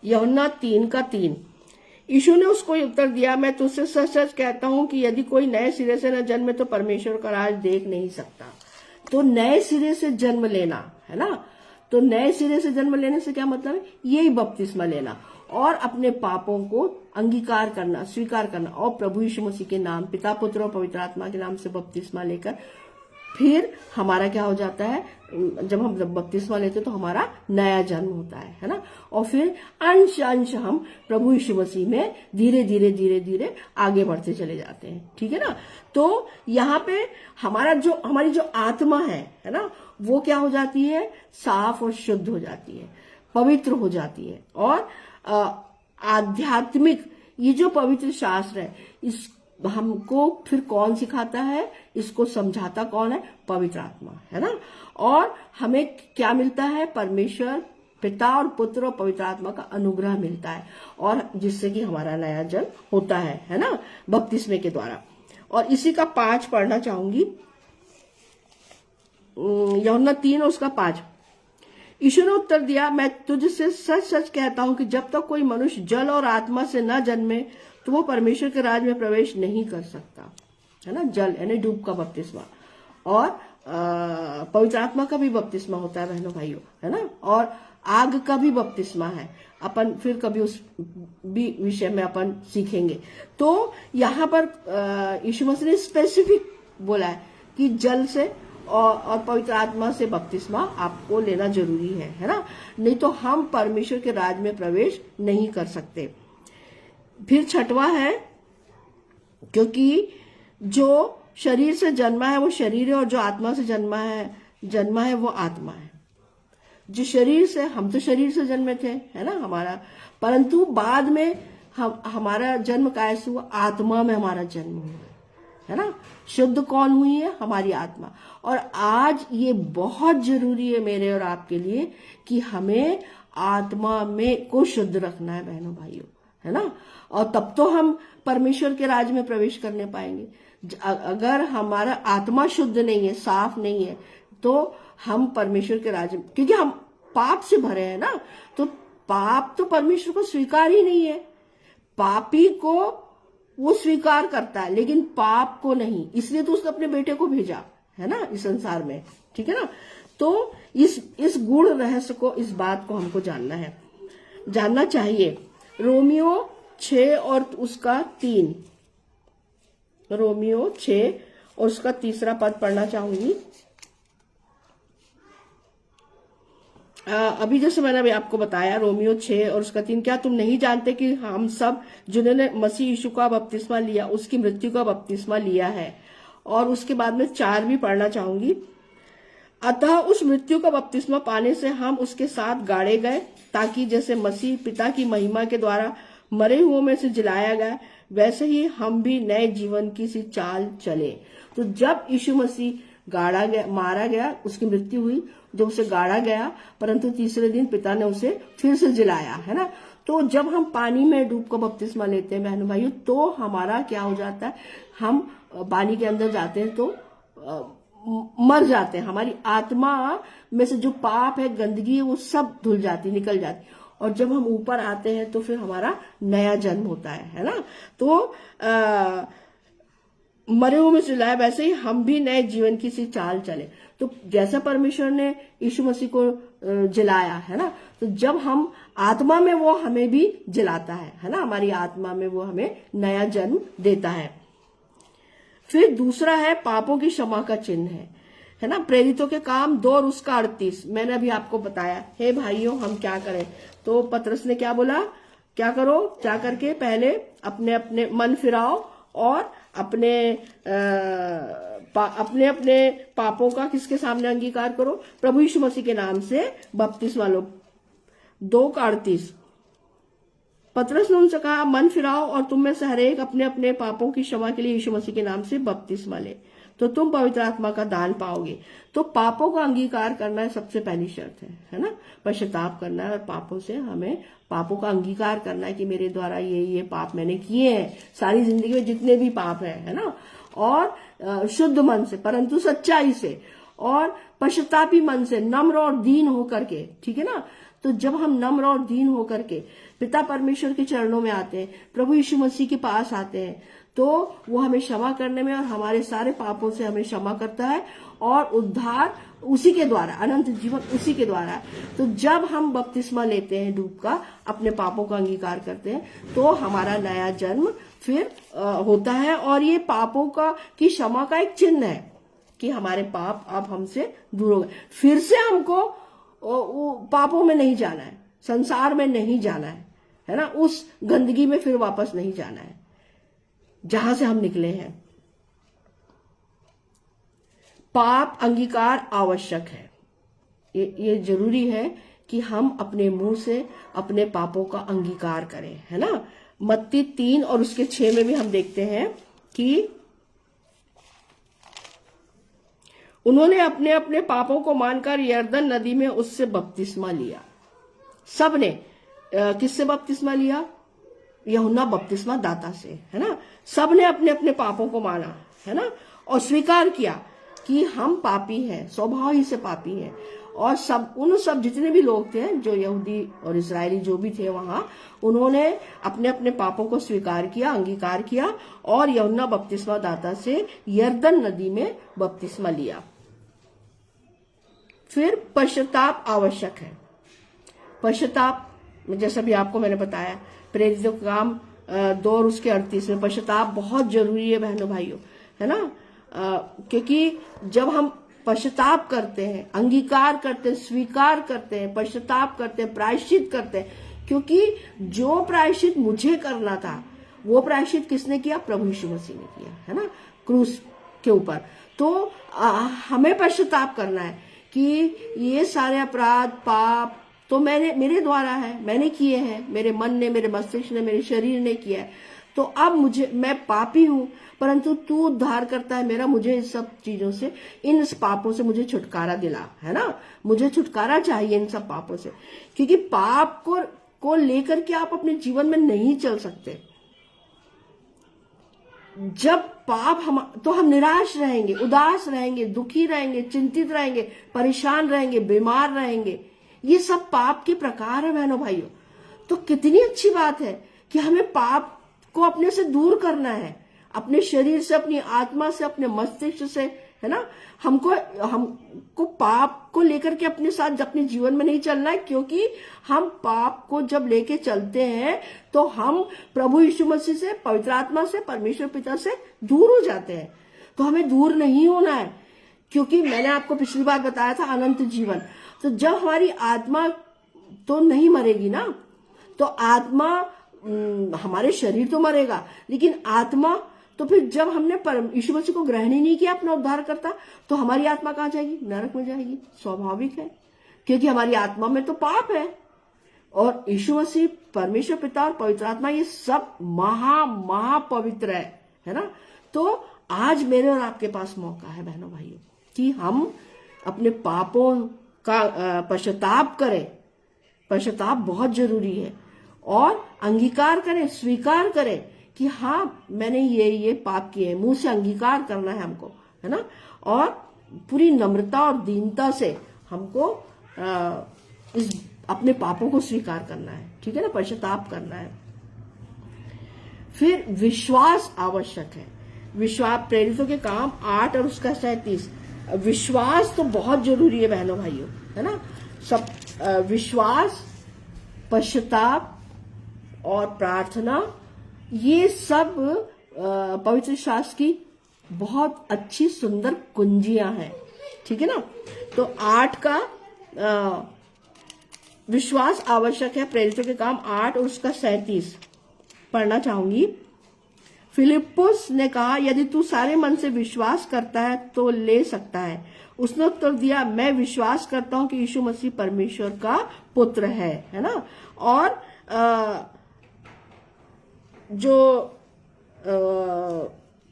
S1: यूहन्ना 3 का 3। यीशु ने उसको उत्तर दिया, मैं तुझसे सच सच कहता हूं कि यदि कोई नए सिरे से न जन्मे तो परमेश्वर का राज देख नहीं सकता। तो नए सिरे से जन्म लेना, है ना। तो नए सिरे से जन्म लेने से क्या मतलब है? यही बपतिस्मा लेना और अपने पापों को अंगीकार करना, स्वीकार करना, और प्रभु यीशु मसीह के नाम, पिता पुत्र और पवित्र आत्मा के नाम से बपतिस्मा लेकर फिर हमारा क्या हो जाता है? जब हम बपतिस्मा लेते हैं तो हमारा नया जन्म होता है ना। और फिर अंश अंश हम प्रभु यीशु मसीह में धीरे धीरे धीरे धीरे आगे बढ़ते चले जाते हैं, ठीक है ना। तो यहाँ पे हमारी जो आत्मा है ना, वो क्या हो जाती है? साफ और शुद्ध हो जाती है, पवित्र हो जाती है। और आध्यात्मिक ये जो पवित्र शास्त्र है, इस हमको फिर कौन सिखाता है? इसको समझाता कौन है? पवित्र आत्मा, है ना। और हमें क्या मिलता है? परमेश्वर पिता और पुत्र और पवित्र आत्मा का अनुग्रह मिलता है, और जिससे कि हमारा नया जन्म होता है ना, बपतिस्मे के द्वारा। और इसी का 5 पढ़ना चाहूंगी, यूहन्ना 3 और उसका 5। यीशु ने उत्तर दिया, मैं तुझसे सच सच कहता हूं कि जब तक कोई मनुष्य जल और आत्मा से न जन्मे तो वो परमेश्वर के राज में प्रवेश नहीं कर सकता, है ना। जल यानी डूब का बपतिस्मा, और पवित्र आत्मा का भी बपतिस्मा होता है बहनों भाइयों, है ना। और आग का भी बपतिस्मा है, अपन फिर कभी उस भी विषय में अपन सीखेंगे। तो यहाँ पर यीशु मसीह ने स्पेसिफिक बोला है कि जल से और पवित्र आत्मा से बपतिस्मा आपको लेना जरूरी है ना। नहीं तो हम परमेश्वर के राज में प्रवेश नहीं कर सकते। फिर 6वां है, क्योंकि जो शरीर से जन्मा है वो शरीर है, और जो आत्मा से जन्मा है वो आत्मा है। जो शरीर से, हम तो शरीर से जन्मे थे, है ना हमारा, परंतु बाद में हमारा जन्म कैसे हुआ? आत्मा में हमारा जन्म हुआ, है ना। शुद्ध कौन हुई है? हमारी आत्मा। और आज ये बहुत जरूरी है मेरे और आपके लिए कि हमें आत्मा में को शुद्ध रखना है बहनों भाइयों, है ना। और तब तो हम परमेश्वर के राज में प्रवेश करने पाएंगे। अगर हमारा आत्मा शुद्ध नहीं है, साफ नहीं है, तो हम परमेश्वर के राज में, क्योंकि हम पाप से भरे हैं ना, तो पाप तो परमेश्वर को स्वीकार ही नहीं है। पापी को वो स्वीकार करता है लेकिन पाप को नहीं, इसलिए तो उसने अपने बेटे को भेजा, है ना, इस संसार में, ठीक है ना। तो इस गुण रहस्य को, इस बात को हमको जानना चाहिए। रोमियो 6 और उसका 3, रोमियो 6 और उसका 3 पद पढ़ना चाहूंगी। अभी जैसे मैंने अभी आपको बताया, रोमियो 6 और उसका 3, क्या तुम नहीं जानते कि हम सब जिन्होंने मसीह यीशु का बपतिस्मा लिया उसकी मृत्यु का बपतिस्मा लिया है? और उसके बाद में 4 भी पढ़ना चाहूंगी। अतः उस मृत्यु का बपतिस्मा पाने से हम उसके साथ गाड़े गए, ताकि जैसे मसीह पिता की महिमा के द्वारा मरे हुओं में से जिलाया गया, वैसे ही हम भी नए जीवन की सी चाल चले। तो जब यीशु मसीह मारा गया, उसकी मृत्यु हुई, जब उसे गाड़ा गया, परंतु तीसरे दिन पिता ने उसे फिर से जिलाया, है ना। तो जब हम पानी में डूब कर बपतिस्मा लेते हैं बहनों भाइयों, तो हमारा क्या हो जाता है? हम पानी के अंदर जाते हैं तो मर जाते हैं। हमारी आत्मा में से जो पाप है, गंदगी है, वो सब धुल जाती, निकल जाती। और जब हम ऊपर आते हैं तो फिर हमारा नया जन्म होता है ना। तो मरे हुए में जिलाया, वैसे ही हम भी नए जीवन की सी चाल चले। तो जैसा परमेश्वर ने यीशु मसीह को जिलाया, है ना, तो जब हम आत्मा में, वो हमें भी जिलाता है ना, हमारी आत्मा में वो हमें नया जन्म देता है। फिर दूसरा है पापों की क्षमा का चिन्ह है ना। प्रेरितों के काम 2 और उसका 38 मैंने अभी आपको बताया। हे भाइयों, हम क्या करें? तो पतरस ने क्या बोला? क्या करो? क्या करके पहले अपने अपने मन फिराओ और अपने अपने पापों का किसके सामने अंगीकार करो? प्रभु यीशु मसीह के नाम से बपतिस्मा लो। 2 का 38। पतरस ने उनसे कहा, मन फिराओ और तुम में से हर एक अपने अपने पापों की क्षमा के लिए यीशु मसीह के नाम से बपतिस्मा ले, तो तुम पवित्र आत्मा का दान पाओगे। तो पापों का अंगीकार करना है सबसे पहली शर्त है ना। पश्चाताप करना है और पापों से हमें पापों का अंगीकार करना है कि मेरे द्वारा ये पाप मैंने किए हैं, सारी जिंदगी में जितने भी पाप है ना। और शुद्ध मन से, परंतु सच्चाई से, और पश्चातापी मन से, नम्र और दीन होकर के, ठीक है ना। तो जब हम नम्र और दीन होकर के पिता परमेश्वर के चरणों में आते हैं, प्रभु यीशु मसीह के पास आते हैं, तो वो हमें क्षमा करने में और हमारे सारे पापों से हमें क्षमा करता है, और उद्धार उसी के द्वारा, अनंत जीवन उसी के द्वारा है। तो जब हम बपतिस्मा लेते हैं डूब का, अपने पापों का अंगीकार करते हैं, तो हमारा नया जन्म फिर होता है। और ये पापों की क्षमा का एक चिन्ह है कि हमारे पाप अब हमसे दूर हो गए। फिर से हमको पापों में नहीं जाना है, संसार में नहीं जाना है ना, उस गंदगी में फिर वापस नहीं जाना है जहां से हम निकले हैं। पाप अंगीकार आवश्यक है। ये जरूरी है कि हम अपने मुंह से अपने पापों का अंगीकार करें, है ना। मत्ती 3 और उसके 6 में भी हम देखते हैं कि उन्होंने अपने अपने पापों को मानकर यरदन नदी में उससे बपतिस्मा लिया। सबने किससे बपतिस्मा लिया? यूहन्ना बपतिस्मा दाता से, है ना। सबने अपने अपने पापों को माना, है ना, और स्वीकार किया कि हम पापी हैं, स्वभाव ही से पापी हैं। और सब जितने भी लोग थे, जो यहूदी और इस्राएली जो भी थे वहां, उन्होंने अपने अपने पापों को स्वीकार किया, अंगीकार किया, और यूहन्ना बपतिस्मा दाता से यरदन नदी में बपतिस्मा लिया। फिर पश्चाताप आवश्यक है। पश्चाताप, जैसा भी आपको मैंने बताया, प्रेरितों का काम 2 और उसके 38 में पश्चाताप बहुत जरूरी है बहनों भाइयों, है ना। क्योंकि जब हम पश्चाताप करते हैं, अंगीकार करते हैं, स्वीकार करते हैं, पश्चाताप करते हैं, प्रायश्चित करते हैं, क्योंकि जो प्रायश्चित मुझे करना था वो प्रायश्चित किसने किया? प्रभु यीशु मसीह ने किया, है ना, क्रूस के ऊपर। तो हमें पश्चाताप करना है कि ये सारे अपराध, पाप तो मेरे द्वारा है, मैंने किए हैं, मेरे मन ने, मेरे मस्तिष्क ने, मेरे शरीर ने किया है। तो अब मैं पापी हूं, परंतु तू उद्धार करता है मेरा, मुझे इस सब चीजों से, इन पापों से मुझे छुटकारा दिला, है ना। मुझे छुटकारा चाहिए इन सब पापों से, क्योंकि पाप को लेकर के आप अपने जीवन में नहीं चल सकते। जब पाप तो हम निराश रहेंगे, उदास रहेंगे, दुखी रहेंगे, चिंतित रहेंगे, परेशान रहेंगे, बीमार रहेंगे। ये सब पाप के प्रकार है बहनों भाइयों। तो कितनी अच्छी बात है कि हमें पाप को अपने से दूर करना है, अपने शरीर से, अपनी आत्मा से, अपने मस्तिष्क से, है ना। हमको पाप को लेकर के अपने साथ अपने जीवन में नहीं चलना है, क्योंकि हम पाप को जब लेके चलते हैं तो हम प्रभु यीशु मसीह से, पवित्र आत्मा से, परमेश्वर पिता से दूर हो जाते हैं। तो हमें दूर नहीं होना है, क्योंकि मैंने आपको पिछली बार बताया था अनंत जीवन। तो जब हमारी आत्मा तो नहीं मरेगी ना, तो आत्मा, हमारे शरीर तो मरेगा, लेकिन आत्मा, तो फिर जब हमने यीशु मसीह को ग्रहण ही नहीं किया अपना उद्धार करता, तो हमारी आत्मा कहां जाएगी? नरक में जाएगी। स्वाभाविक है, क्योंकि हमारी आत्मा में तो पाप है। और यीशु मसीह, परमेश्वर पिता और पवित्र आत्मा, ये सब महा पवित्र है ना। तो आज मेरे और आपके पास मौका है बहनों भाइयों कि हम अपने पापों का पश्चाताप करें। पश्चाताप बहुत जरूरी है, और अंगीकार करें, स्वीकार करें कि हाँ, मैंने ये पाप किए हैं। मुंह से अंगीकार करना है हमको, है ना। और पूरी नम्रता और दीनता से हमको इस अपने पापों को स्वीकार करना है, ठीक है ना, पश्चाताप करना है। फिर विश्वास आवश्यक है। विश्वास, प्रेरितों के काम 8 और उसका 37। विश्वास तो बहुत जरूरी है बहनों भाइयों, है ना। सब विश्वास, पश्चाताप और प्रार्थना, ये सब पवित्र शास्त्र की बहुत अच्छी सुंदर कुंजियां हैं, ठीक है ना। तो 8 का विश्वास आवश्यक है, प्रेरितों के काम 8 और उसका 37 पढ़ना चाहूंगी। फिलिप्पुस ने कहा, यदि तू सारे मन से विश्वास करता है तो ले सकता है। उसने उत्तर दिया, मैं विश्वास करता हूं कि यीशु मसीह परमेश्वर का पुत्र है ना। और जो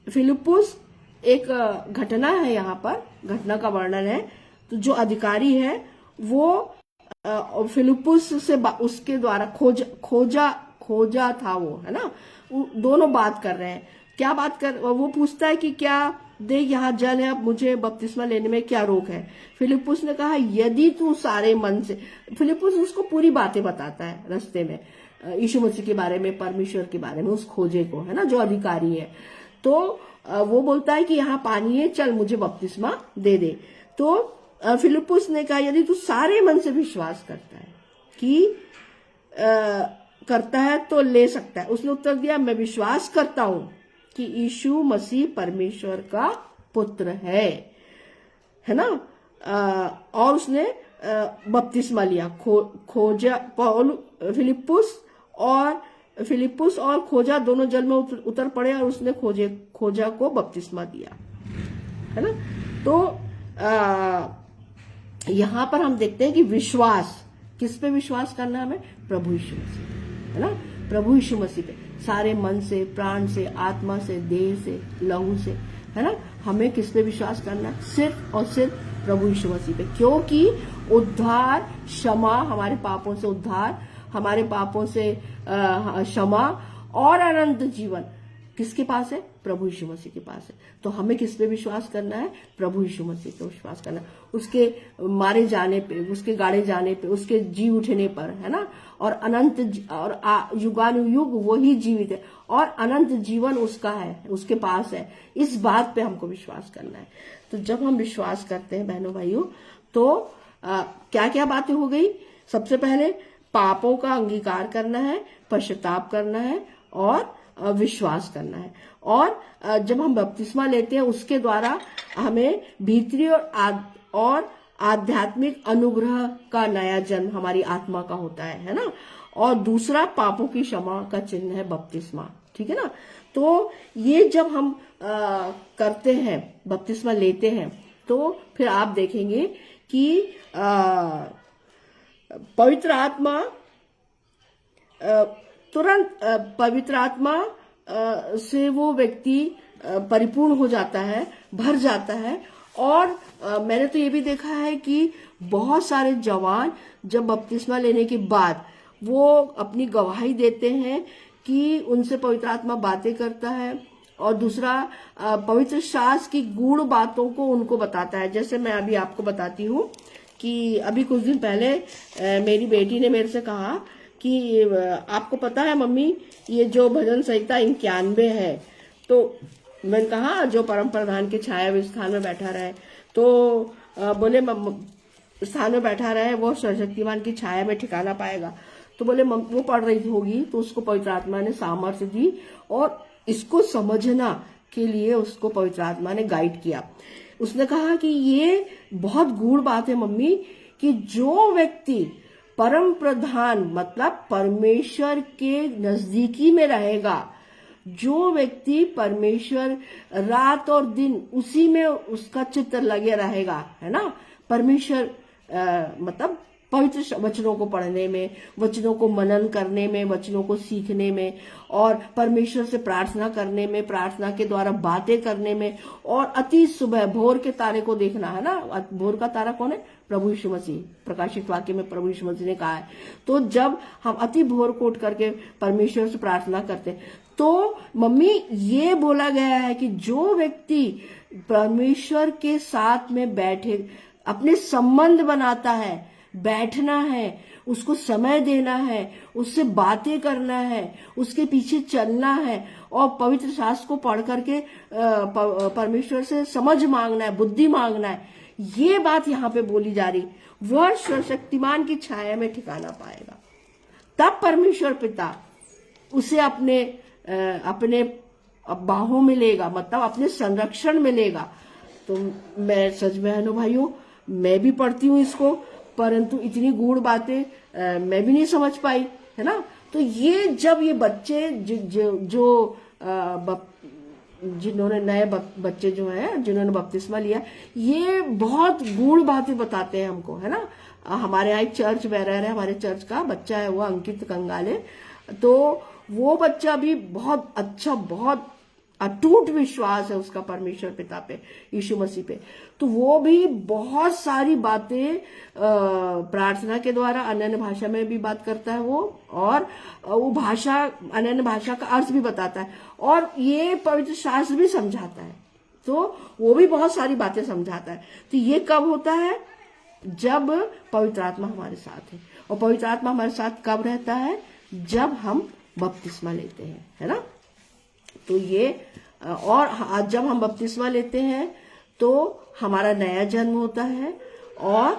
S1: फिलिप्पुस, एक घटना है, यहाँ पर घटना का वर्णन है। तो जो अधिकारी है वो फिलिप्पुस से उसके द्वारा खोजा था वो, है ना। दोनों बात कर रहे हैं। क्या बात कर, वो पूछता है कि क्या देख यहाँ जल है, अब मुझे बपतिस्मा लेने में क्या रोक है। फिलिप्पुस ने कहा यदि तू सारे मन से, फिलिप्पुस उसको पूरी बातें बताता है रास्ते में, यीशु मसीह के बारे में, परमेश्वर के बारे में, उस खोजे को, है ना, जो अधिकारी है। तो वो बोलता है कि यहाँ पानी है, चल मुझे बपतिस्मा दे दे। तो फिलिप्पुस ने कहा यदि तू सारे मन से विश्वास करता है करता है तो ले सकता है। उसने उत्तर दिया मैं विश्वास करता हूं कि यीशु मसीह परमेश्वर का पुत्र है ना। और उसने बपतिस्मा लिया। खोजा फिलिप्पुस और खोजा दोनों जल में उतर पड़े और उसने खोजा को बपतिस्मा दिया, है ना। तो यहां पर हम देखते हैं कि विश्वास, किस पे विश्वास करना है हमें? प्रभु यीशु मसीह पे, है ना। प्रभु यीशु मसीह पे सारे मन से, प्राण से, आत्मा से, देह से, लहू से, है ना। हमें किस पे विश्वास करना है? सिर्फ और सिर्फ प्रभु यीशु मसीह पे, क्योंकि उद्धार, क्षमा, हमारे पापों से उद्धार, हमारे पापों से क्षमा और अनंत जीवन किसके पास है? प्रभु यीशु मसीह के पास है। तो हमें किस पे विश्वास करना है? प्रभु यीशु मसीह पे विश्वास करना है, उसके मारे जाने पे, उसके गाड़े जाने पे, उसके जी उठने पर, है ना। और अनंत और युगानुयुग वही जीवित है और अनंत जीवन उसका है, उसके पास है। इस बात पे हमको विश्वास करना है। तो जब हम विश्वास करते हैं बहनों भाइयों, तो क्या क्या बातें हो गई? सबसे पहले पापों का अंगीकार करना है, पश्चाताप करना है और विश्वास करना है। और जब हम बपतिस्मा लेते हैं उसके द्वारा हमें भीतरी और आध्यात्मिक अनुग्रह का नया जन्म हमारी आत्मा का होता है ना। और दूसरा पापों की क्षमा का चिन्ह है बपतिस्मा, ठीक है ना। तो ये जब हम करते हैं, बपतिस्मा लेते हैं, तो फिर आप देखेंगे कि पवित्र आत्मा तुरंत पवित्र आत्मा से वो व्यक्ति परिपूर्ण हो जाता है, भर जाता है। और मैंने तो ये भी देखा है कि बहुत सारे जवान जब बपतिस्मा लेने के बाद वो अपनी गवाही देते हैं कि उनसे पवित्र आत्मा बातें करता है। और दूसरा, पवित्र शास्त्र की गूढ़ बातों को उनको बताता है। जैसे मैं अभी आपको बताती हूँ कि अभी कुछ दिन पहले मेरी बेटी ने मेरे से कहा कि आपको पता है मम्मी, ये जो भजन संहिता 91 है, तो मैंने कहा जो परम प्रधान के छाया स्थान में बैठा रहे, तो बोले स्थान में बैठा रहे वो सर्वशक्तिमान की छाया में ठिकाना पाएगा। तो बोले वो पढ़ रही होगी, तो उसको पवित्र आत्मा ने सामर्थ्य दी और इसको समझना के लिए उसको पवित्र आत्मा ने गाइड किया। उसने कहा कि ये बहुत गूढ़ बात है मम्मी, कि जो व्यक्ति परम प्रधान मतलब परमेश्वर के नजदीकी में रहेगा, जो व्यक्ति परमेश्वर रात और दिन उसी में उसका चित्त लगे रहेगा, है ना। परमेश्वर मतलब पवित्र वचनों को पढ़ने में, वचनों को मनन करने में, वचनों को सीखने में, और परमेश्वर से प्रार्थना करने में, प्रार्थना के द्वारा बातें करने में, और अति सुबह भोर के तारे को देखना, है ना। भोर का तारा कौन है? प्रभु यीशु मसीह। प्रकाशित वाक्य में प्रभु यीशु मसीह ने कहा है। तो जब हम अति भोर को उठ करके परमेश्वर से प्रार्थना करते हैं, तो मम्मी ये बोला गया है कि जो व्यक्ति परमेश्वर के साथ में बैठे, अपने संबंध बनाता है, बैठना है, उसको समय देना है, उससे बातें करना है, उसके पीछे चलना है और पवित्र शास्त्र को पढ़ करके परमेश्वर से समझ मांगना है, बुद्धि मांगना है, ये बात यहाँ पे बोली जा रही, वह सर्वशक्तिमान की छाया में ठिकाना पाएगा। तब परमेश्वर पिता उसे अपने बाहों में लेगा, मतलब अपने संरक्षण में लेगा। तो मैं सच बहनों भाइयों, मैं भी पढ़ती हूँ इसको, परंतु इतनी गूढ़ बातें मैं भी नहीं समझ पाई, है ना। तो ये जब ये बच्चे जो जिन्होंने नए बच्चे जो हैं, जिन्होंने बपतिस्मा लिया, ये बहुत गूढ़ बातें बताते हैं हमको, है ना। हमारे यहाँ एक चर्च बैरर है, हमारे चर्च का बच्चा है, वो अंकित कंगाले, तो वो बच्चा भी बहुत अच्छा, बहुत अटूट विश्वास है उसका परमेश्वर पिता पे, यीशु मसीह पे, तो वो भी बहुत सारी बातें प्रार्थना के द्वारा अन्य भाषा में भी बात करता है वो, और वो भाषा, अन्य भाषा का अर्थ भी बताता है, और ये पवित्र शास्त्र भी समझाता है, तो वो भी बहुत सारी बातें समझाता है। तो ये कब होता है? जब पवित्र आत्मा हमारे साथ है। और पवित्र आत्मा हमारे साथ कब रहता है? जब हम बपतिस्मा लेते हैं, है ना। तो ये, और जब हम बपतिस्मा लेते हैं तो हमारा नया जन्म होता है, और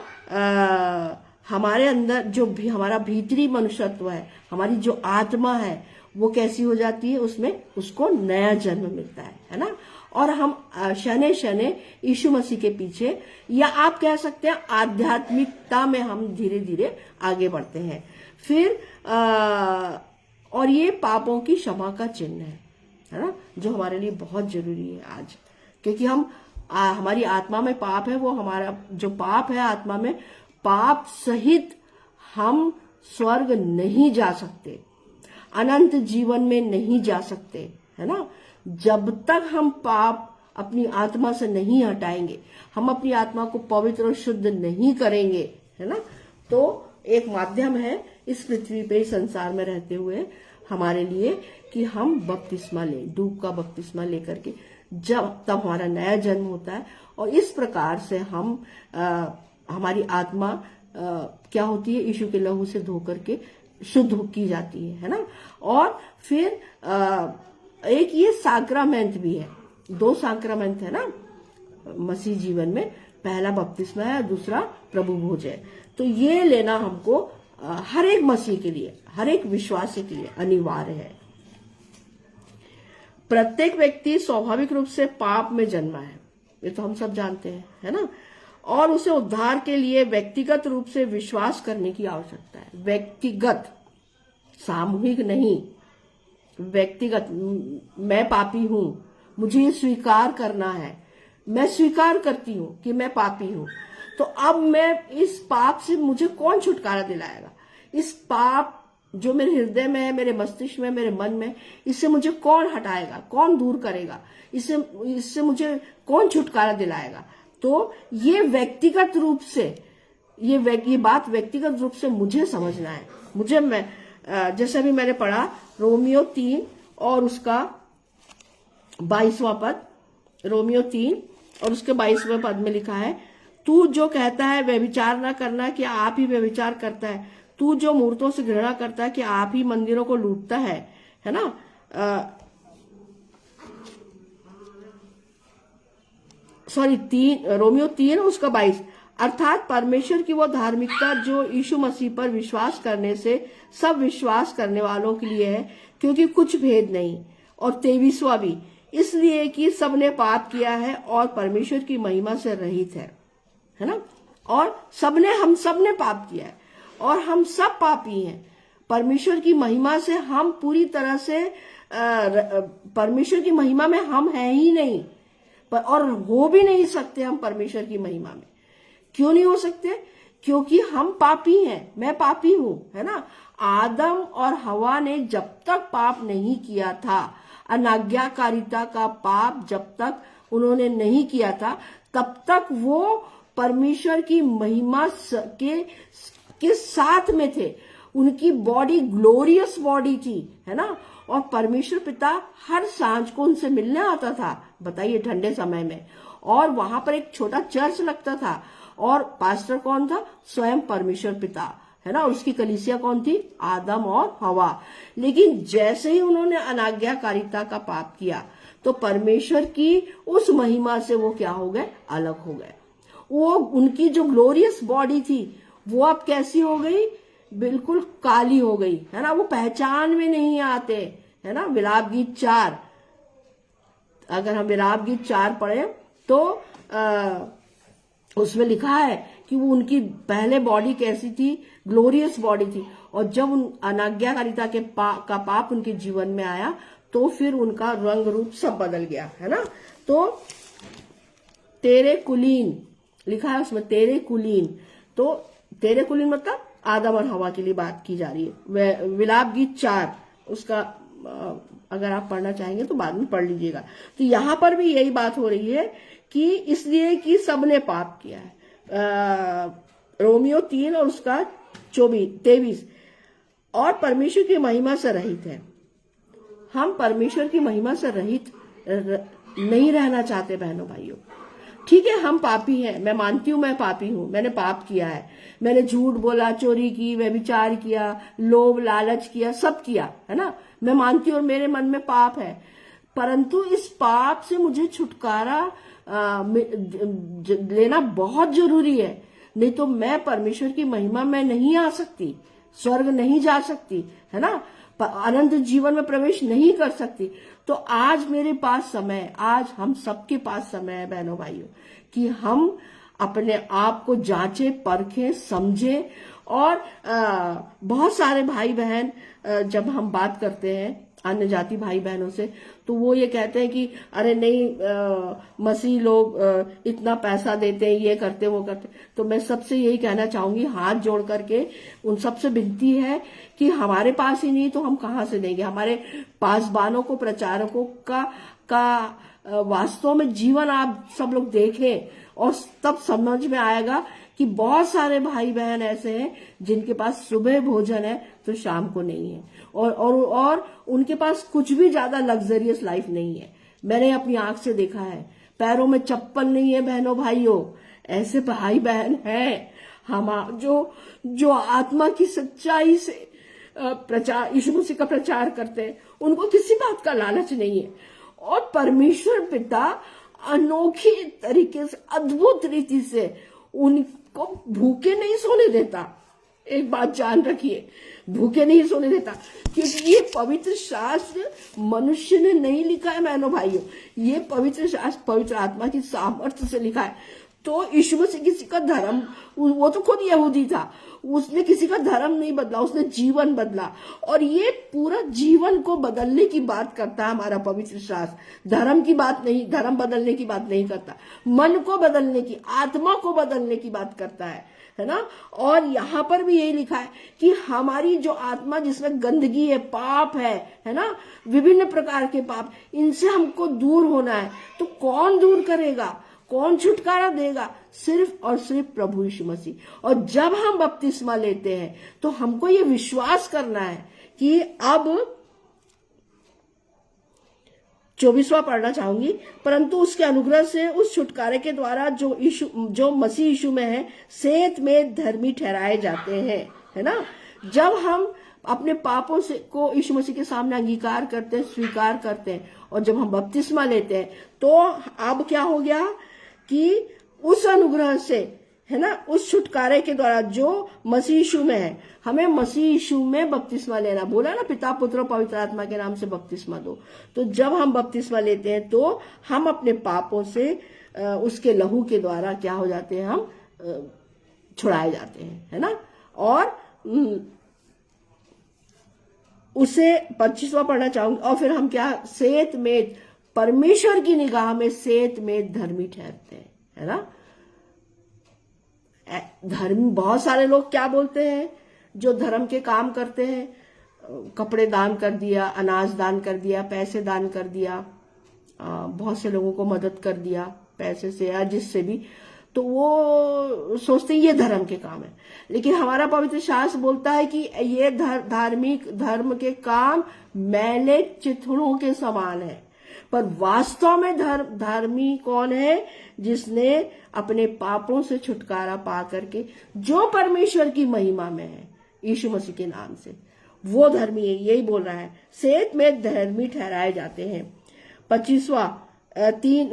S1: हमारे अंदर जो भी हमारा भीतरी मनुष्यत्व है, हमारी जो आत्मा है, वो कैसी हो जाती है? उसमें उसको नया जन्म मिलता है ना। और हम शने शने यीशु मसीह के पीछे, या आप कह सकते हैं आध्यात्मिकता में हम धीरे धीरे आगे बढ़ते हैं। फिर और ये पापों की क्षमा का चिन्ह है ना, जो हमारे लिए बहुत जरूरी है आज, क्योंकि हम हमारी आत्मा में पाप है, वो हमारा जो पाप है आत्मा में, पाप सहित हम स्वर्ग नहीं जा सकते, अनंत जीवन में नहीं जा सकते, है ना। जब तक हम पाप अपनी आत्मा से नहीं हटाएंगे, हम अपनी आत्मा को पवित्र और शुद्ध नहीं करेंगे, है ना, तो एक माध्यम है इस पृथ्वी पे, इस संसार में रहते हुए हमारे लिए, कि हम बपतिस्मा लें, डूब का बपतिस्मा लेकर के, जब तब हमारा नया जन्म होता है। और इस प्रकार से हम हमारी आत्मा क्या होती है? यीशु के लहू से धो करके शुद्ध की जाती है ना। और फिर एक ये साक्रामेंट भी है, 2 साक्रामेंट है ना मसीह जीवन में, पहला बपतिस्मा है और दूसरा प्रभु भोज है। तो ये लेना हमको हर एक मसीह के लिए, हर एक विश्वासी के लिए अनिवार्य है। प्रत्येक व्यक्ति स्वाभाविक रूप से पाप में जन्मा है, ये तो हम सब जानते हैं, है ना। और उसे उद्धार के लिए व्यक्तिगत रूप से विश्वास करने की आवश्यकता है। व्यक्तिगत, सामूहिक नहीं, व्यक्तिगत। मैं पापी हूं, मुझे ये स्वीकार करना है, मैं स्वीकार करती हूं कि मैं पापी हूं, तो अब मैं इस पाप से, मुझे कौन छुटकारा दिलाएगा? इस पाप जो मेरे हृदय में है, मेरे मस्तिष्क में, मेरे मन में, इससे मुझे कौन हटाएगा, कौन दूर करेगा, इससे मुझे कौन छुटकारा दिलाएगा? तो ये व्यक्तिगत रूप से, ये बात व्यक्तिगत रूप से मुझे समझना है। मुझे, मैं जैसे अभी मैंने पढ़ा रोमियो 3 और उसका 22वां पद, रोमियो 3 और उसके 22वें पद में लिखा है, तू जो कहता है व्यभिचार न करना, कि आप ही व्यभिचार करता है। तू जो मूर्तों से घृणा करता है, कि आप ही मंदिरों को लूटता है ना। रोमियो 3 उसका 22, अर्थात परमेश्वर की वो धार्मिकता जो यीशु मसीह पर विश्वास करने से सब विश्वास करने वालों के लिए है, क्योंकि कुछ भेद नहीं। और 23वां भी, इसलिए कि सबने पाप किया है और परमेश्वर की महिमा से रहित है ना। और हम सबने पाप किया है और हम सब पापी हैं। परमेश्वर की महिमा से हम पूरी तरह से, परमेश्वर की महिमा में हम हैं ही नहीं, और हो भी नहीं सकते हम परमेश्वर की महिमा में। क्यों नहीं हो सकते? क्योंकि हम पापी हैं, मैं पापी हूं, है ना। आदम और हवा ने जब तक पाप नहीं किया था, अनाज्ञाकारिता का पाप जब तक उन्होंने नहीं किया था, तब तक वो परमेश्वर की महिमा के साथ में थे। उनकी बॉडी ग्लोरियस बॉडी थी, है ना। और परमेश्वर पिता हर सांझ को उनसे मिलने आता था, बताइए, ठंडे समय में। और वहां पर एक छोटा चर्च लगता था, और पास्टर कौन था? स्वयं परमेश्वर पिता, है ना। और उसकी कलीसिया कौन थी? आदम और हवा। लेकिन जैसे ही उन्होंने अनाज्ञाकारिता का पाप किया, तो परमेश्वर की उस महिमा से वो क्या हो गए? अलग हो गए। वो, उनकी जो ग्लोरियस बॉडी थी, वो अब कैसी हो गई? बिल्कुल काली हो गई, है ना। वो पहचान में नहीं आते, है ना। विलाप गीत 4, अगर हम विलाप गीत 4 पढ़े तो उसमें लिखा है कि वो, उनकी पहले बॉडी कैसी थी? ग्लोरियस बॉडी थी। और जब उन अनाज्ञाकारिता का पाप उनके जीवन में आया, तो फिर उनका रंग रूप सब बदल गया, है ना। तो तेरे कुलीन लिखा है उसमें, तेरे कुलीन। तो तेरे कुलीन मतलब आदम और हवा के लिए बात की जा रही है। विलाप गीत 4 उसका अगर आप पढ़ना चाहेंगे तो बाद में पढ़ लीजिएगा। तो यहाँ पर भी यही बात हो रही है कि इसलिए कि सबने पाप किया है। रोमियो 3 और उसका 23 और परमेश्वर की महिमा से रहित है। हम परमेश्वर की महिमा से रहित नहीं रहना चाहते बहनों भाइयों। ठीक है, हम पापी हैं, मैं मानती हूं मैं पापी हूं, मैंने पाप किया है, मैंने झूठ बोला, चोरी की, व्यभिचार किया, लोभ लालच किया, सब किया है ना, मैं मानती हूं और मेरे मन में पाप है। परंतु इस पाप से मुझे छुटकारा लेना बहुत जरूरी है, नहीं तो मैं परमेश्वर की महिमा में नहीं आ सकती, स्वर्ग नहीं जा सकती, है ना, अनंत जीवन में प्रवेश नहीं कर सकती। तो आज मेरे पास समय, आज हम सबके पास समय है बहनों भाइयों, कि हम अपने आप को जांचें, परखें, समझें। और बहुत सारे भाई बहन जब हम बात करते हैं अन्य जाति भाई बहनों से, तो वो ये कहते हैं कि अरे नहीं, मसीह लोग इतना पैसा देते हैं, ये करते वो करते। तो मैं सबसे यही कहना चाहूंगी, हाथ जोड़ करके उन सबसे विनती है कि हमारे पास ही नहीं तो हम कहाँ से देंगे। हमारे पासबानों को, प्रचारकों का वास्तव में जीवन आप सब लोग देखें और तब समझ में आएगा कि बहुत सारे भाई बहन ऐसे हैं जिनके पास सुबह भोजन है तो शाम को नहीं है, और उनके पास कुछ भी ज्यादा लग्जरियस लाइफ नहीं है। मैंने अपनी आंख से देखा है, पैरों में चप्पल नहीं है बहनों भाइयों, ऐसे भाई बहन हैं हम जो आत्मा की सच्चाई से प्रचार, यीशु मसीह का प्रचार करते हैं, उनको किसी बात का लालच नहीं है। और परमेश्वर पिता अनोखे तरीके से, अद्भुत रीति से उनको भूखे नहीं सोने देता। एक बात जान रखिए, भूखे नहीं सोने देता, क्योंकि ये पवित्र शास्त्र मनुष्य ने नहीं लिखा है बहनों भाइयों, ये पवित्र शास्त्र पवित्र आत्मा की सामर्थ्य से लिखा है। तो यीशु मसीह किसी का धर्म, वो तो खुद यहूदी था, उसने किसी का धर्म नहीं बदला, उसने जीवन बदला। और ये पूरा जीवन को बदलने की बात करता है हमारा पवित्र शास्त्र, धर्म की बात नहीं, धर्म बदलने की बात नहीं करता, मन को बदलने की, आत्मा को बदलने की बात करता है ना। और यहाँ पर भी यही लिखा है कि हमारी जो आत्मा जिसमें गंदगी है, पाप है ना, विभिन्न प्रकार के पाप, इनसे हमको दूर होना है। तो कौन दूर करेगा, कौन छुटकारा देगा? सिर्फ और सिर्फ प्रभु यीशु मसीह। और जब हम बपतिस्मा लेते हैं तो हमको ये विश्वास करना है कि अब 24वां पढ़ना चाहूंगी, परंतु उसके अनुग्रह से उस छुटकारे के द्वारा जो मसीह यीशु में है, सेत में धर्मी ठहराए जाते हैं, है ना। जब हम अपने पापों से को यीशु मसीह के सामने अंगीकार करते हैं, स्वीकार करते हैं, और जब हम बपतिस्मा लेते हैं, तो अब क्या हो गया कि उस अनुग्रह से, है ना, उस छुटकारे के द्वारा जो मसीह यीशु में है, हमें मसीह यीशु में बपतिस्मा लेना। बोला ना, पिता पुत्र पवित्र आत्मा के नाम से बपतिस्मा दो। तो जब हम बपतिस्मा लेते हैं तो हम अपने पापों से उसके लहू के द्वारा क्या हो जाते हैं, हम छुड़ाए जाते हैं, है ना। और उसे 25वां पढ़ना चाहूंगी। और फिर हम क्या, सेत में, परमेश्वर की निगाह में सेत में धर्मी ठहरते हैं, है ना। धर्म, बहुत सारे लोग क्या बोलते हैं जो धर्म के काम करते हैं, कपड़े दान कर दिया, अनाज दान कर दिया, पैसे दान कर दिया, बहुत से लोगों को मदद कर दिया पैसे से या जिससे भी, तो वो सोचते हैं ये धर्म के काम है। लेकिन हमारा पवित्र शास्त्र बोलता है कि ये धार्मिक धर्म के काम मैले चिथड़ों के समान है। पर वास्तव में धर्मी कौन है? जिसने अपने पापों से छुटकारा पा करके, जो परमेश्वर की महिमा में है यीशु मसीह के नाम से, वो धर्मी है। यही बोल रहा है, सेत में धर्मी ठहराए जाते हैं। 25वां,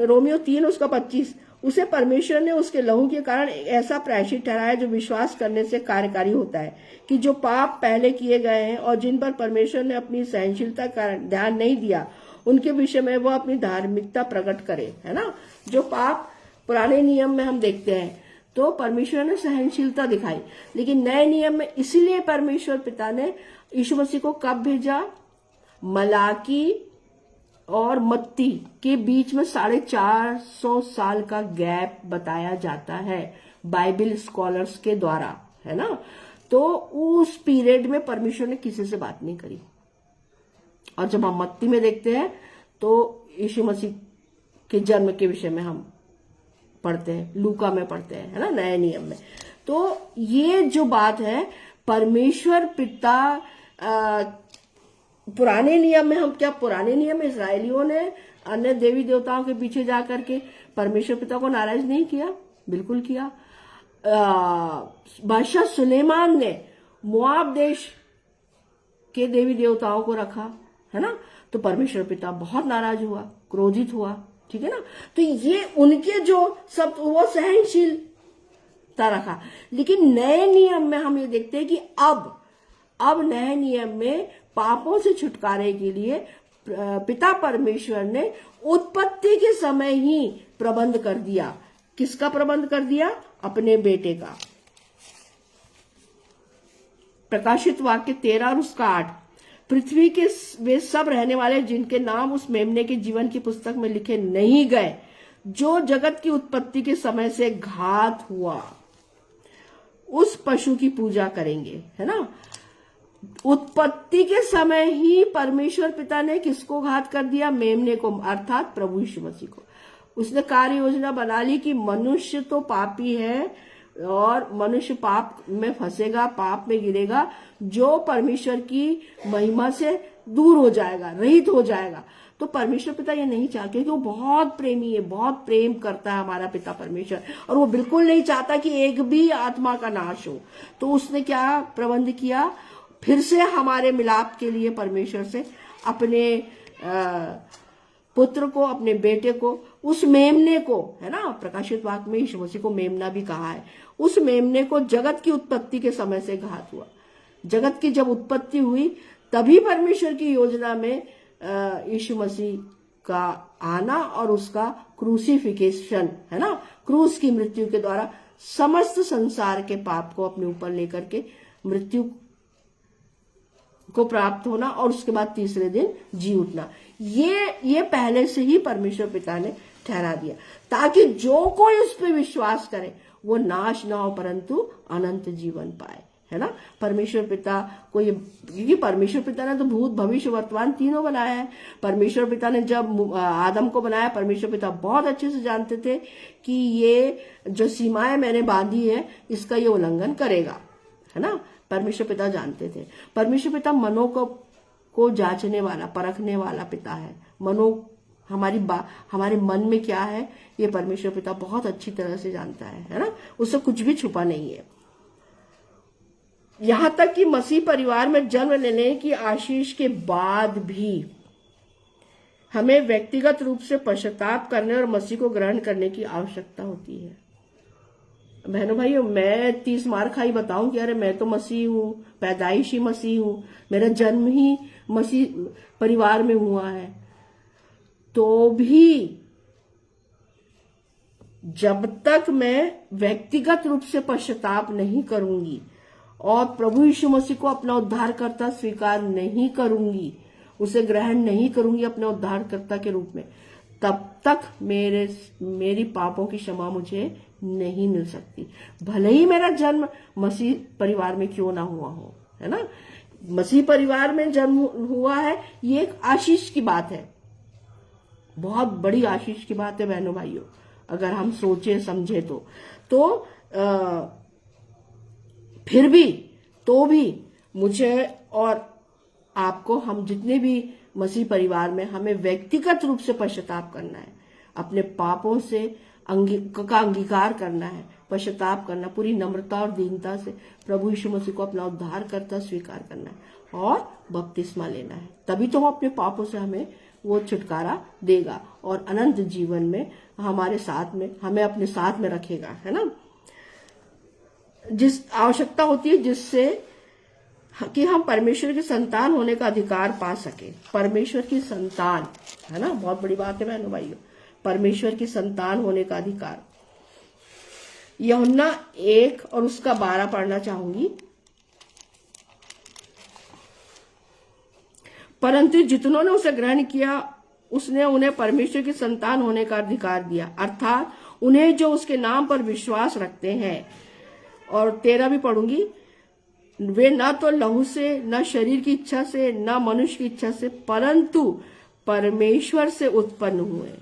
S1: रोमियो 3 उसका 25, उसे परमेश्वर ने उसके लहू के कारण ऐसा प्रायश्चित ठहराया जो विश्वास करने से कार्यकारी होता है, कि जो पाप पहले किए गए हैं और जिन पर परमेश्वर ने अपनी सहनशीलता का ध्यान नहीं दिया, उनके विषय में वो अपनी धार्मिकता प्रकट करे, है ना। जो पाप पुराने नियम में हम देखते हैं तो परमेश्वर ने सहनशीलता दिखाई, लेकिन नए नियम में इसीलिए परमेश्वर पिता ने यीशु मसीह को कब भेजा? मलाकी और मत्ती के बीच में 450 साल का गैप बताया जाता है बाइबल स्कॉलर्स के द्वारा, है ना। तो उस पीरियड में परमेश्वर ने किसी से बात नहीं करी, और जब हम मत्ती में देखते हैं तो यीशु मसीह के जन्म के विषय में हम पढ़ते हैं, लूका में पढ़ते हैं, है ना, नए नियम में। तो ये जो बात है, परमेश्वर पिता पुराने नियम में, हम क्या पुराने नियम में इस्राएलियों ने अन्य देवी देवताओं के पीछे जाकर के परमेश्वर पिता को नाराज नहीं किया? बिल्कुल किया। बादशाह सुलेमान ने मोआब देश के देवी देवताओं को रखा, है ना, तो परमेश्वर पिता बहुत नाराज हुआ, क्रोधित हुआ, ठीक है ना। तो ये उनके जो सब, वो सहनशीलता रखा। लेकिन नए नियम में हम ये देखते हैं कि अब नए नियम में पापों से छुटकारे के लिए पिता परमेश्वर ने उत्पत्ति के समय ही प्रबंध कर दिया। किसका प्रबंध कर दिया? अपने बेटे का। प्रकाशित वाक्य 13 और उसका 8, पृथ्वी के वे सब रहने वाले जिनके नाम उस मेमने के जीवन की पुस्तक में लिखे नहीं गए, जो जगत की उत्पत्ति के समय से घात हुआ, उस पशु की पूजा करेंगे, है ना। उत्पत्ति के समय ही परमेश्वर पिता ने किसको घात कर दिया? मेमने को, अर्थात प्रभु यीशु मसीह को। उसने कार्य योजना बना ली कि मनुष्य तो पापी है और मनुष्य पाप में फंसेगा, पाप में गिरेगा, जो परमेश्वर की महिमा से दूर हो जाएगा, रहित हो जाएगा। तो परमेश्वर पिता ये नहीं चाहते, क्योंकि वो बहुत प्रेमी है, बहुत प्रेम करता है हमारा पिता परमेश्वर, और वो बिल्कुल नहीं चाहता कि एक भी आत्मा का नाश हो। तो उसने क्या प्रबंध किया? फिर से हमारे मिलाप के लिए परमेश्वर से अपने पुत्र को, अपने बेटे को, उस मेमने को, है ना, प्रकाशित वाक्य में यीशु मसीह को मेमना भी कहा है, उस मेमने को जगत की उत्पत्ति के समय से घात हुआ। जगत की जब उत्पत्ति हुई तभी परमेश्वर की योजना में यीशु मसीह का आना और उसका क्रूसिफिकेशन, है ना, क्रूस की मृत्यु के द्वारा समस्त संसार के पाप को अपने ऊपर लेकर के मृत्यु को प्राप्त होना और उसके बाद तीसरे दिन जी उठना। ये पहले से ही परमेश्वर पिता ने ठहरा दिया, ताकि जो कोई उस पर विश्वास करे वो नाश ना हो परंतु अनंत जीवन पाए, है ना। परमेश्वर पिता को ये, क्योंकि परमेश्वर पिता ने तो भूत भविष्य वर्तमान तीनों बनाया है। परमेश्वर पिता ने जब आदम को बनाया, परमेश्वर पिता बहुत अच्छे से जानते थे कि ये जो सीमाएं मैंने बांधी है इसका ये उल्लंघन करेगा, है ना। परमेश्वर पिता जानते थे। परमेश्वर पिता मनों को जांचने वाला, परखने वाला पिता है। हमारे मन में क्या है ये परमेश्वर पिता बहुत अच्छी तरह से जानता है ना। उससे कुछ भी छुपा नहीं है। यहां तक कि मसीह परिवार में जन्म लेने की आशीष के बाद भी हमें व्यक्तिगत रूप से पश्चाताप करने और मसीह को ग्रहण करने की आवश्यकता होती है। बहनों भाइयों, मैं 30 मार खाई बताऊं कि अरे मैं तो मसीह हूं, पैदाइशी मसीह हूं, मेरा जन्म ही मसीह परिवार में हुआ है, तो भी जब तक मैं व्यक्तिगत रूप से पश्चाताप नहीं करूंगी और प्रभु यीशु मसीह को अपना उद्धारकर्ता स्वीकार नहीं करूंगी, उसे ग्रहण नहीं करूंगी अपने उद्धारकर्ता के रूप में, तब तक मेरी पापों की क्षमा मुझे नहीं मिल सकती, भले ही मेरा जन्म मसीह परिवार में क्यों ना हुआ हो, है ना। मसीह परिवार में जन्म हुआ है, ये एक आशीष की बात है, बहुत बड़ी आशीष की बात है बहनों भाइयों, अगर हम सोचे समझे तो फिर भी मुझे और आपको, हम जितने भी मसीह परिवार में, हमें व्यक्तिगत रूप से पश्चाताप करना है, अपने पापों से का अंगीकार करना है, पश्चाताप करना, पूरी नम्रता और दीनता से प्रभु यीशु मसीह को अपना उद्धारकर्ता स्वीकार करना है और बपतिस्मा लेना है। तभी तो अपने पापों से हमें वो छुटकारा देगा और अनंत जीवन में हमारे साथ में, हमें अपने साथ में रखेगा, है ना। जिस आवश्यकता होती है जिससे कि हम परमेश्वर की संतान होने का अधिकार पा सके। परमेश्वर की संतान, है ना, बहुत बड़ी बात है बहनों भाइयों, परमेश्वर की संतान होने का अधिकार। यूहन्ना 1 और उसका 12 पढ़ना चाहूंगी। परंतु जितनों ने उसे ग्रहण किया उसने उन्हें परमेश्वर की संतान होने का अधिकार दिया, अर्थात उन्हें जो उसके नाम पर विश्वास रखते हैं। और 13 भी पढ़ूंगी। वे न तो लहू से, न शरीर की इच्छा से, न मनुष्य की इच्छा से, परंतु परमेश्वर से उत्पन्न हुए।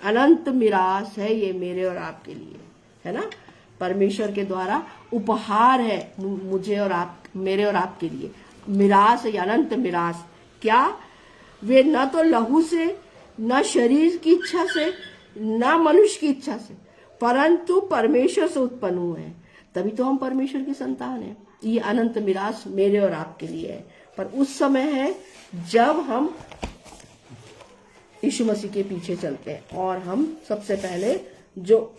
S1: अनंत मिरास है ये मेरे और आपके लिए, है ना। परमेश्वर के द्वारा उपहार है मुझे और आप, मेरे और आपके लिए। मिरास है, अनंत मिरास। क्या? वे न तो लहू से, न शरीर की इच्छा से, न मनुष्य की इच्छा से, परंतु परमेश्वर से उत्पन्न हुए हैं। तभी तो हम परमेश्वर की संतान हैं। ये अनंत मिरास मेरे और आपके लिए है। पर उस समय है जब हम यीशु मसीह के पीछे चलते हैं और हम सबसे पहले जो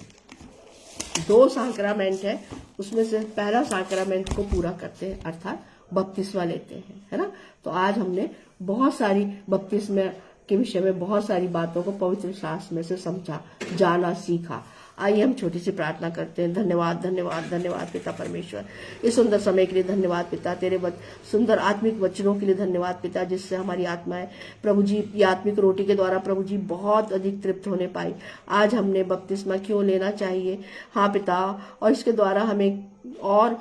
S1: 2 सैक्रामेंट है उसमें से पहला सैक्रामेंट को पूरा करते हैं, अर्थात बपतिस्मा लेते हैं, है ना। तो आज हमने बहुत सारी बपतिस्मा के विषय में बहुत सारी बातों को पवित्र शास्त्र में से समझा, जाना, सीखा। आइए हम छोटी सी प्रार्थना करते हैं। धन्यवाद धन्यवाद धन्यवाद पिता परमेश्वर, इस सुंदर समय के लिए धन्यवाद पिता। तेरे सुंदर आत्मिक वचनों के लिए धन्यवाद पिता, जिससे हमारी आत्माएं प्रभु जी ये आत्मिक रोटी के द्वारा प्रभु जी बहुत अधिक तृप्त होने पाई। आज हमने बपतिस्मा क्यों लेना चाहिए, हाँ पिता, और इसके द्वारा हमें और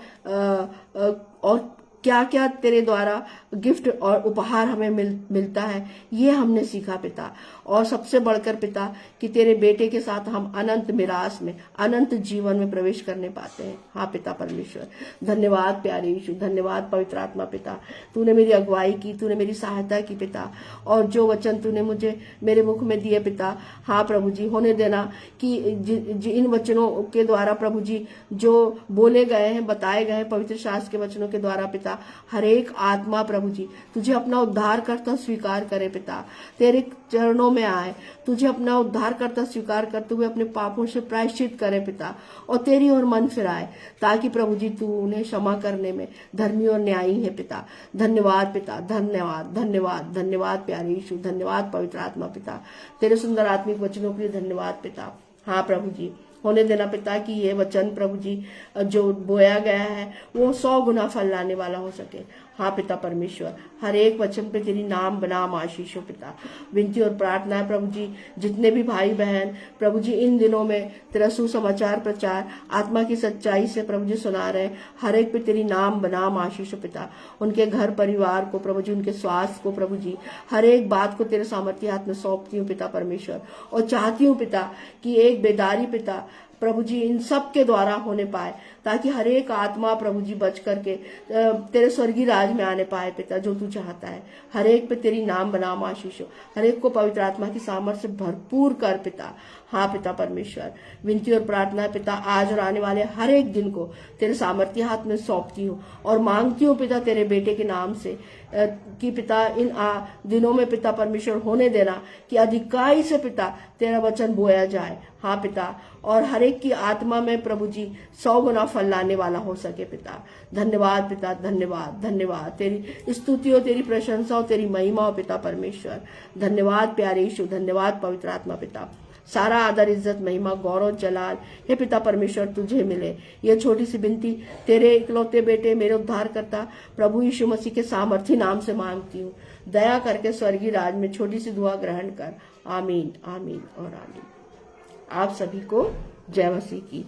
S1: क्या क्या तेरे द्वारा गिफ्ट और उपहार हमें मिलता है, ये हमने सीखा पिता। और सबसे बढ़कर पिता कि तेरे बेटे के साथ हम अनंत मिरास में, अनंत जीवन में प्रवेश करने पाते हैं। हाँ पिता परमेश्वर, धन्यवाद प्यारे यीशु, धन्यवाद पवित्र आत्मा पिता। तूने मेरी अगुवाई की, तूने मेरी सहायता की पिता, और जो वचन तूने मुझे मेरे मुख में दिए पिता, हाँ प्रभु जी, होने देना कि इन वचनों के द्वारा प्रभु जी जो बोले गए हैं, बताए गए हैं पवित्र शास्त्र के वचनों के द्वारा पिता, हर एक आत्मा प्रभु जी तुझे अपना उद्धार करता स्वीकार करे पिता, तेरे चरणों में आए, तुझे अपना उद्धार करता स्वीकार करते हुए अपने पापों से प्रायश्चित करे पिता, और तेरी ओर मन फिराए, ताकि प्रभु जी तू उन्हें क्षमा करने में धर्मी और न्यायी है पिता। धन्यवाद पिता, धन्यवाद धन्यवाद धन्यवाद प्यारे यीशु, धन्यवाद पवित्र आत्मा पिता, तेरे सुंदर आत्मिक वचनों के लिए धन्यवाद पिता। हाँ प्रभु जी, होने देना पिता कि ये वचन प्रभु जी जो बोया गया है वो 100 गुना फल लाने वाला हो सके। हाँ पिता परमेश्वर, हर एक वचन पे तेरी नाम बनाम आशीष हो पिता। विनती और प्रार्थना है प्रभु जी, जितने भी भाई बहन प्रभु जी इन दिनों में तेरा सुसमाचार प्रचार आत्मा की सच्चाई से प्रभु जी सुना रहे, हर एक पे तेरी नाम बनाम आशीष हो पिता। उनके घर परिवार को प्रभु जी, उनके स्वास्थ्य को प्रभु जी, हर एक बात को तेरे सामर्थ्य हाथ में सौंपती हूँ पिता परमेश्वर, और चाहती हूँ पिता कि एक बेदारी पिता प्रभु जी इन सब के द्वारा होने पाए, ताकि हर एक आत्मा प्रभु जी बच करके तेरे स्वर्गीय राज में आने पाए पिता, जो तू चाहता है। हर एक पे तेरी नाम बनाम आशीष हो, हर एक को पवित्र आत्मा की सामर्थ्य से भरपूर कर पिता। हाँ पिता परमेश्वर, विनती और प्रार्थना है पिता, आज और आने वाले हर एक दिन को तेरे सामर्थ्य हाथ में सौंपती हूँ और मांगती हूँ पिता तेरे बेटे के नाम से कि पिता इन दिनों में पिता परमेश्वर होने देना कि अधिकाई से पिता तेरा वचन बोया जाए। हाँ पिता, और हर एक की आत्मा में प्रभु जी 100 गुना फल लाने वाला हो सके पिता। धन्यवाद पिता, धन्यवाद धन्यवाद, तेरी स्तुति हो, तेरी प्रशंसा हो, तेरी महिमा हो पिता परमेश्वर। धन्यवाद प्यारे यीशु, धन्यवाद पवित्र आत्मा पिता। सारा आदर इज्जत महिमा गौरव जलाल हे पिता परमेश्वर तुझे मिले। ये छोटी सी विनती तेरे इकलौते बेटे मेरे उद्धार करता प्रभु यीशु मसीह के सामर्थी नाम से मांगती हूँ। दया करके स्वर्गीय राज में छोटी सी दुआ ग्रहण कर। आमीन आमीन और आमीन। आप सभी को जय मसीह की।